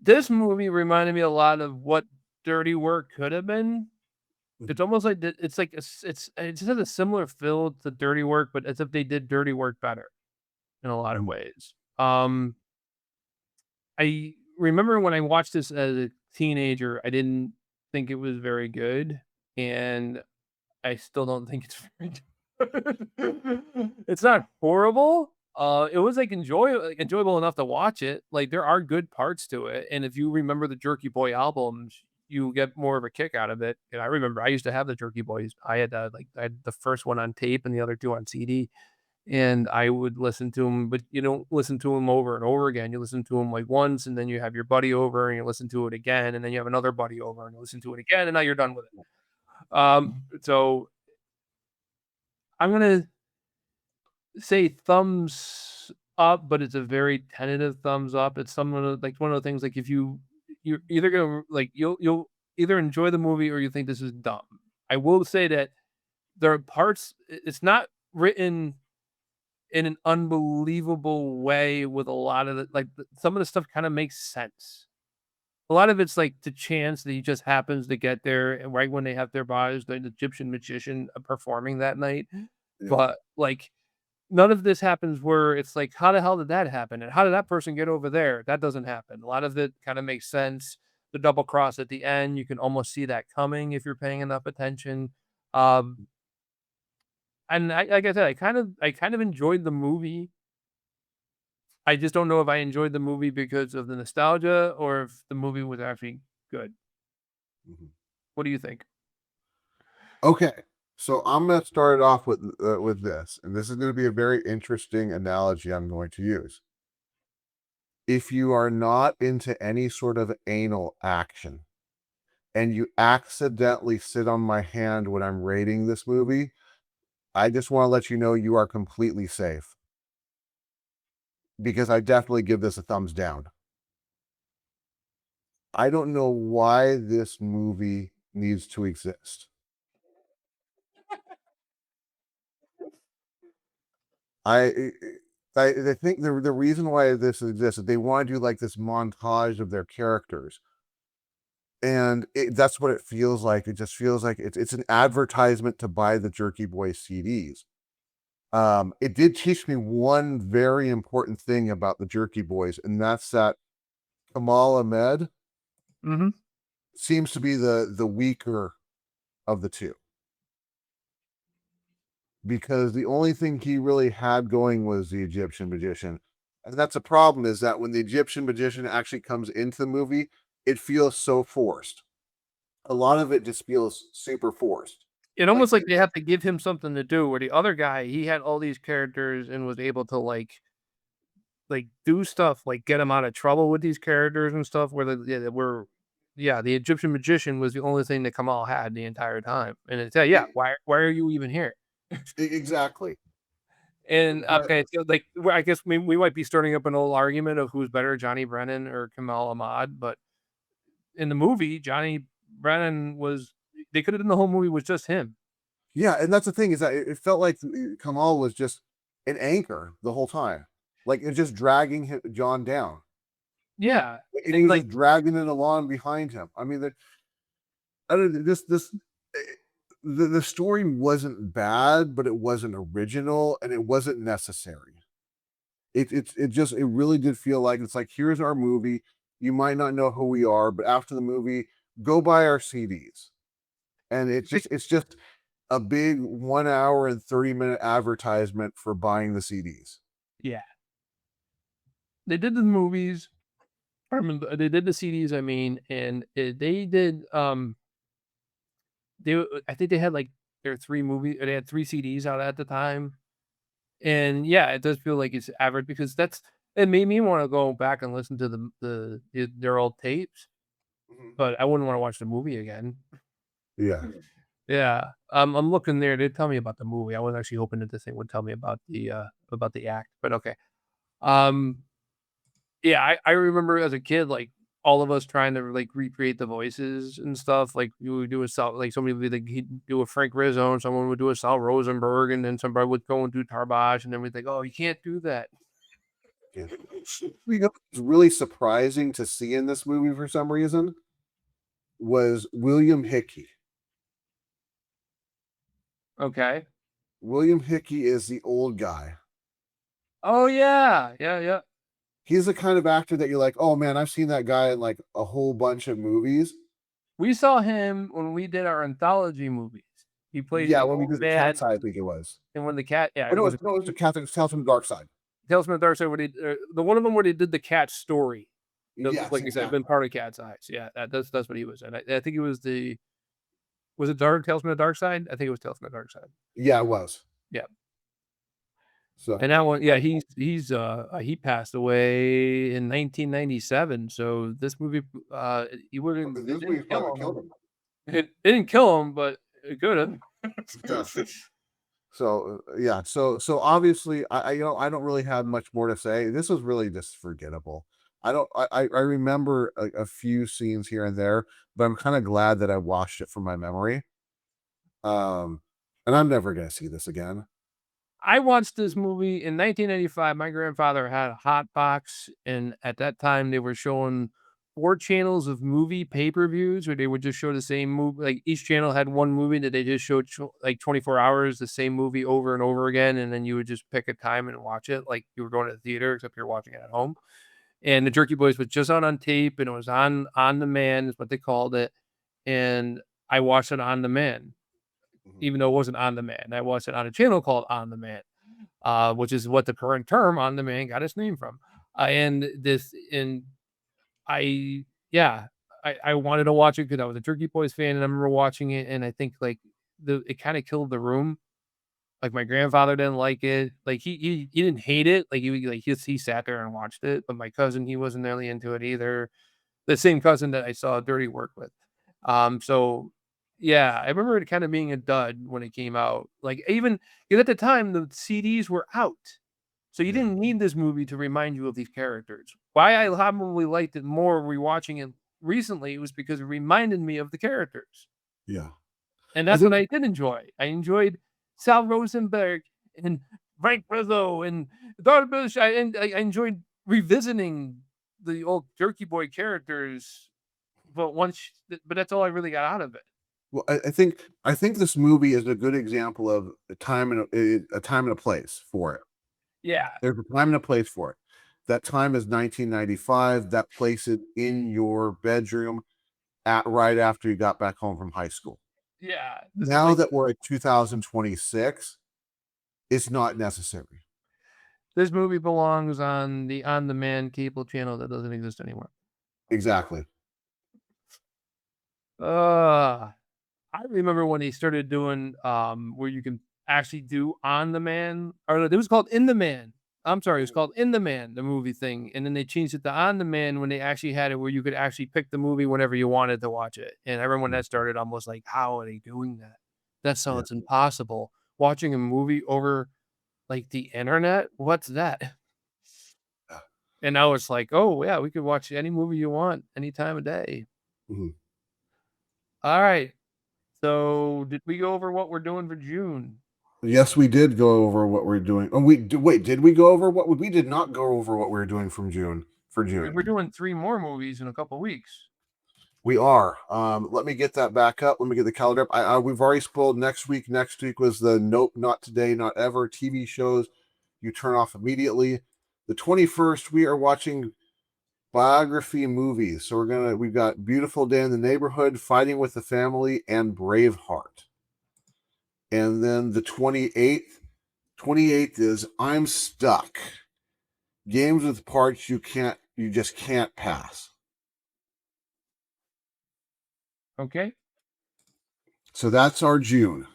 This movie reminded me a lot of what Dirty Work could have been.
Mhm.
It's almost like it's like it just has a similar feel to Dirty Work, but as if they did Dirty Work better in a lot of
Mhm.
ways. I remember when I watched this as a teenager, I didn't think it was very good, and I still don't think it's very good. It's not horrible. It was like enjoyable enough to watch it. Like there are good parts to it, and if you remember the Jerky Boy albums, you get more of a kick out of it. And I remember I used to have the Jerky Boys. I had the first one on tape and the other two on CD, and I would listen to them. But you don't listen to them over and over again. You listen to them like once, and then you have your buddy over, and you listen to it again, and then you have another buddy over, and you listen to it again, and now you're done with it. So I'm gonna say thumbs up, but it's a very tentative thumbs up. It's someone like one of the things like if you're either gonna like you'll either enjoy the movie or you think this is dumb. I will say that there are parts it's not written in an unbelievable way with a lot of some of the stuff kind of makes sense. A lot of it's like the chance that he just happens to get there and right when they have their bodies, the Egyptian magician performing that night.
Yeah.
But like none of this happens where it's like, how the hell did that happen? And how did that person get over there? That doesn't happen. A lot of it kind of makes sense. The double cross at the end, you can almost see that coming if you're paying enough attention. Um, and like I said, I kind of enjoyed the movie. I just don't know if I enjoyed the movie because of the nostalgia or if the movie was actually good.
Mhm.
What do you think?
Okay. So I'm going to start it off with this, and this is going to be a very interesting analogy I'm going to use. If you are not into any sort of anal action and you accidentally sit on my hand when I'm rating this movie, I just want to let you know you are completely safe because I definitely give this a thumbs down. I don't know why this movie needs to exist. I I think the reason why this exists is they want to do like this montage of their characters, and that's what it feels like. It just feels like it's an advertisement to buy the Jerky Boys CDs. It did teach me one very important thing about the Jerky Boys, and that's that Kamal Ahmed
Mm-hmm.
seems to be the weaker of the two because the only thing he really had going was the Egyptian magician. And that's a problem is that when the Egyptian magician actually comes into the movie, it feels so forced. A lot of it just feels super forced.
It
Like
almost like they have to give him something to do, where the other guy, he had all these characters and was able to do stuff, like get him out of trouble with these characters and stuff. Where the Egyptian magician was the only thing that Kamal had the entire time, and it's yeah, why are you even here?
exactly.
And
But
okay, so I guess we might be starting up an old argument of who's better, Johnny Brennan or Kamal Ahmad, but in the movie, Johnny Brennan was they could have done the whole movie with just him.
yeah, and that's the thing is that it felt like Kamal was just an anchor the whole time. Like it's just dragging John down.
Yeah,
And he
and
was just dragging it along behind him. I mean, I don't this eh, the story wasn't bad, but it wasn't original and it wasn't necessary. It really did feel like it's like here's our movie. You might not know who we are, but after the movie, go buy our CDs. And it's just a big 1 hour and 30-minute advertisement for buying the CDs.
yeah, they did the movies. I remember they did the CDs. I mean, and they did. I think they had like their three movie. They had three CDs out at the time, and yeah, it does feel like it's average because it made me want to go back and listen to their old tapes,
Mhm.
but I wouldn't want to watch the movie again.
Yeah.
Yeah, I'm looking there. They tell me about the movie. I was actually hoping that this thing would tell me about the act, but okay. Um, yeah, I remember as a kid, like all of us trying to like recreate the voices and stuff. Like you would do a Sal, like somebody would be like he'd do a Frank Rizzo, and someone would do a Sal Rosenberg, and then somebody would go and do Tarbosh, and then we'd think, oh, you can't do that.
Yeah. You know, it's really surprising to see in this movie for some reason was William Hickey.
Okay.
William Hickey is the old guy.
Oh yeah, yeah.
He's the kind of actor that you're like, oh man, I've seen that guy in like a whole bunch of movies.
We saw him when we did our anthology movies. He played
Yeah,
the
when we
old
did the
man
Cat's Eye, I think it was.
and when the cat. Yeah,
Oh,
it
no,
was
it was the Tales from the Dark Side.
Tales from the Dark Side. Where the one of them where they did the cat story.
Yes,
Like I said, been
exactly.
part of Cat's Eyes. Yeah, that's what he was in. I think it was the was it Dark Tales from the Dark Side? I think it was Tales from the Dark Side.
Yeah, it was.
Yeah.
So
And that one, yeah, he passed away in 1997. So this movie, he wouldn't it
this movie
didn't
probably
kill him.
killed him.
It didn't kill him, but it could have.
Yeah. So yeah, so obviously, I you know I don't really have much more to say. This was really just forgettable. I don't. I remember a few scenes here and there, but I'm kind of glad that I watched it from my memory. Um, and I'm never gonna see this again.
I watched this movie in 1995. My grandfather had a hot box, and at that time they were showing 4 channels of movie pay-per-views where they would just show the same movie. Like each channel had one movie that they just showed like 24 hours, the same movie over and over again, and then you would just pick a time and watch it like you were going to the theater, except you're watching it at home. And the Jerky Boys was just on tape, and it was on demand is what they called it. And I watched it on demand,
Mhm.
even though it wasn't on demand. I watched it on a channel called On Demand, which is what the current term on demand got its name from. And I yeah, I wanted to watch it because I was a Jerky Boys fan, and I remember watching it, and I think like it kind of killed the room. Like my grandfather didn't like it. Like he didn't hate it. He sat there and watched it, but my cousin he wasn't really into it either. The same cousin that I saw Dirty Work with. So yeah, I remember it kind of being a dud when it came out. Like even 'cause at the time the CDs were out. So you
Yeah,
didn't need this movie to remind you of these characters. Why I probably liked it more rewatching it recently was because it reminded me of the characters.
yeah.
And
I
that's what
think
I did enjoy. I enjoyed Sal Rosenberg and Frank Rizzo and Darth Bush. I enjoyed revisiting the old Jerky Boy characters, but that's all I really got out of it.
well, I think this movie is a good example of a time and a time and a place for it.
Yeah,
There's a time and a place for it. That time is 1995. That place is in your bedroom at right after you got back home from high school.
yeah. This is
Now
like
that we're at 2026, it's not necessary.
this movie belongs on the on-demand cable channel that doesn't exist anymore.
Exactly.
Uh, I remember when they started doing where you can actually do on demand, or no, it was called in demand. I'm sorry, it was called in demand, the movie thing, and then they changed it to on demand when they actually had it where you could actually pick the movie whenever you wanted to watch it. And I remember when that started, I'm almost like, how are they doing that? That
Yeah.
sounds impossible. Watching a movie over like the internet, what's that?
Yeah.
And now it's like, oh yeah, we could watch any movie you want any time of day.
Mhm.
All right. So did we go over what we're doing for June?
Yes, we did go over what we're doing. Oh, wait, did we go over we did not go over what we were doing from June for June.
We're doing 3 more movies in a couple weeks.
We are. Let me get that back up. Let me get the calendar up. We've already spoiled next week. Next week was the Nope, Not Today, Not Ever TV shows. You turn off immediately. The 21st, we are watching biography movies. So we've got Beautiful Day in the Neighborhood, Fighting with the Family, and Braveheart. And then the 28th is I'm Stuck. Games with parts you just can't pass.
Okay.
So that's our June.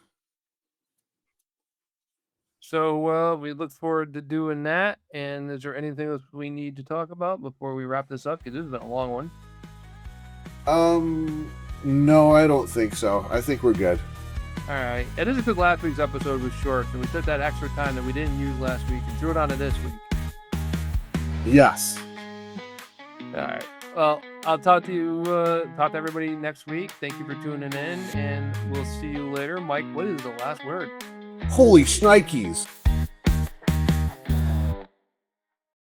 So we look forward to doing that. And is there anything else we need to talk about before we wrap this up? Because this has been a long one.
No, I don't think so. I think we're good.
All right. It is because last week's episode was short, so we took that extra time that we didn't use last week and threw it onto this week.
Yes.
All right. Well, I'll talk to everybody next week. Thank you for tuning in, and we'll see you later. Mike, what is the last word?
Holy shnikes.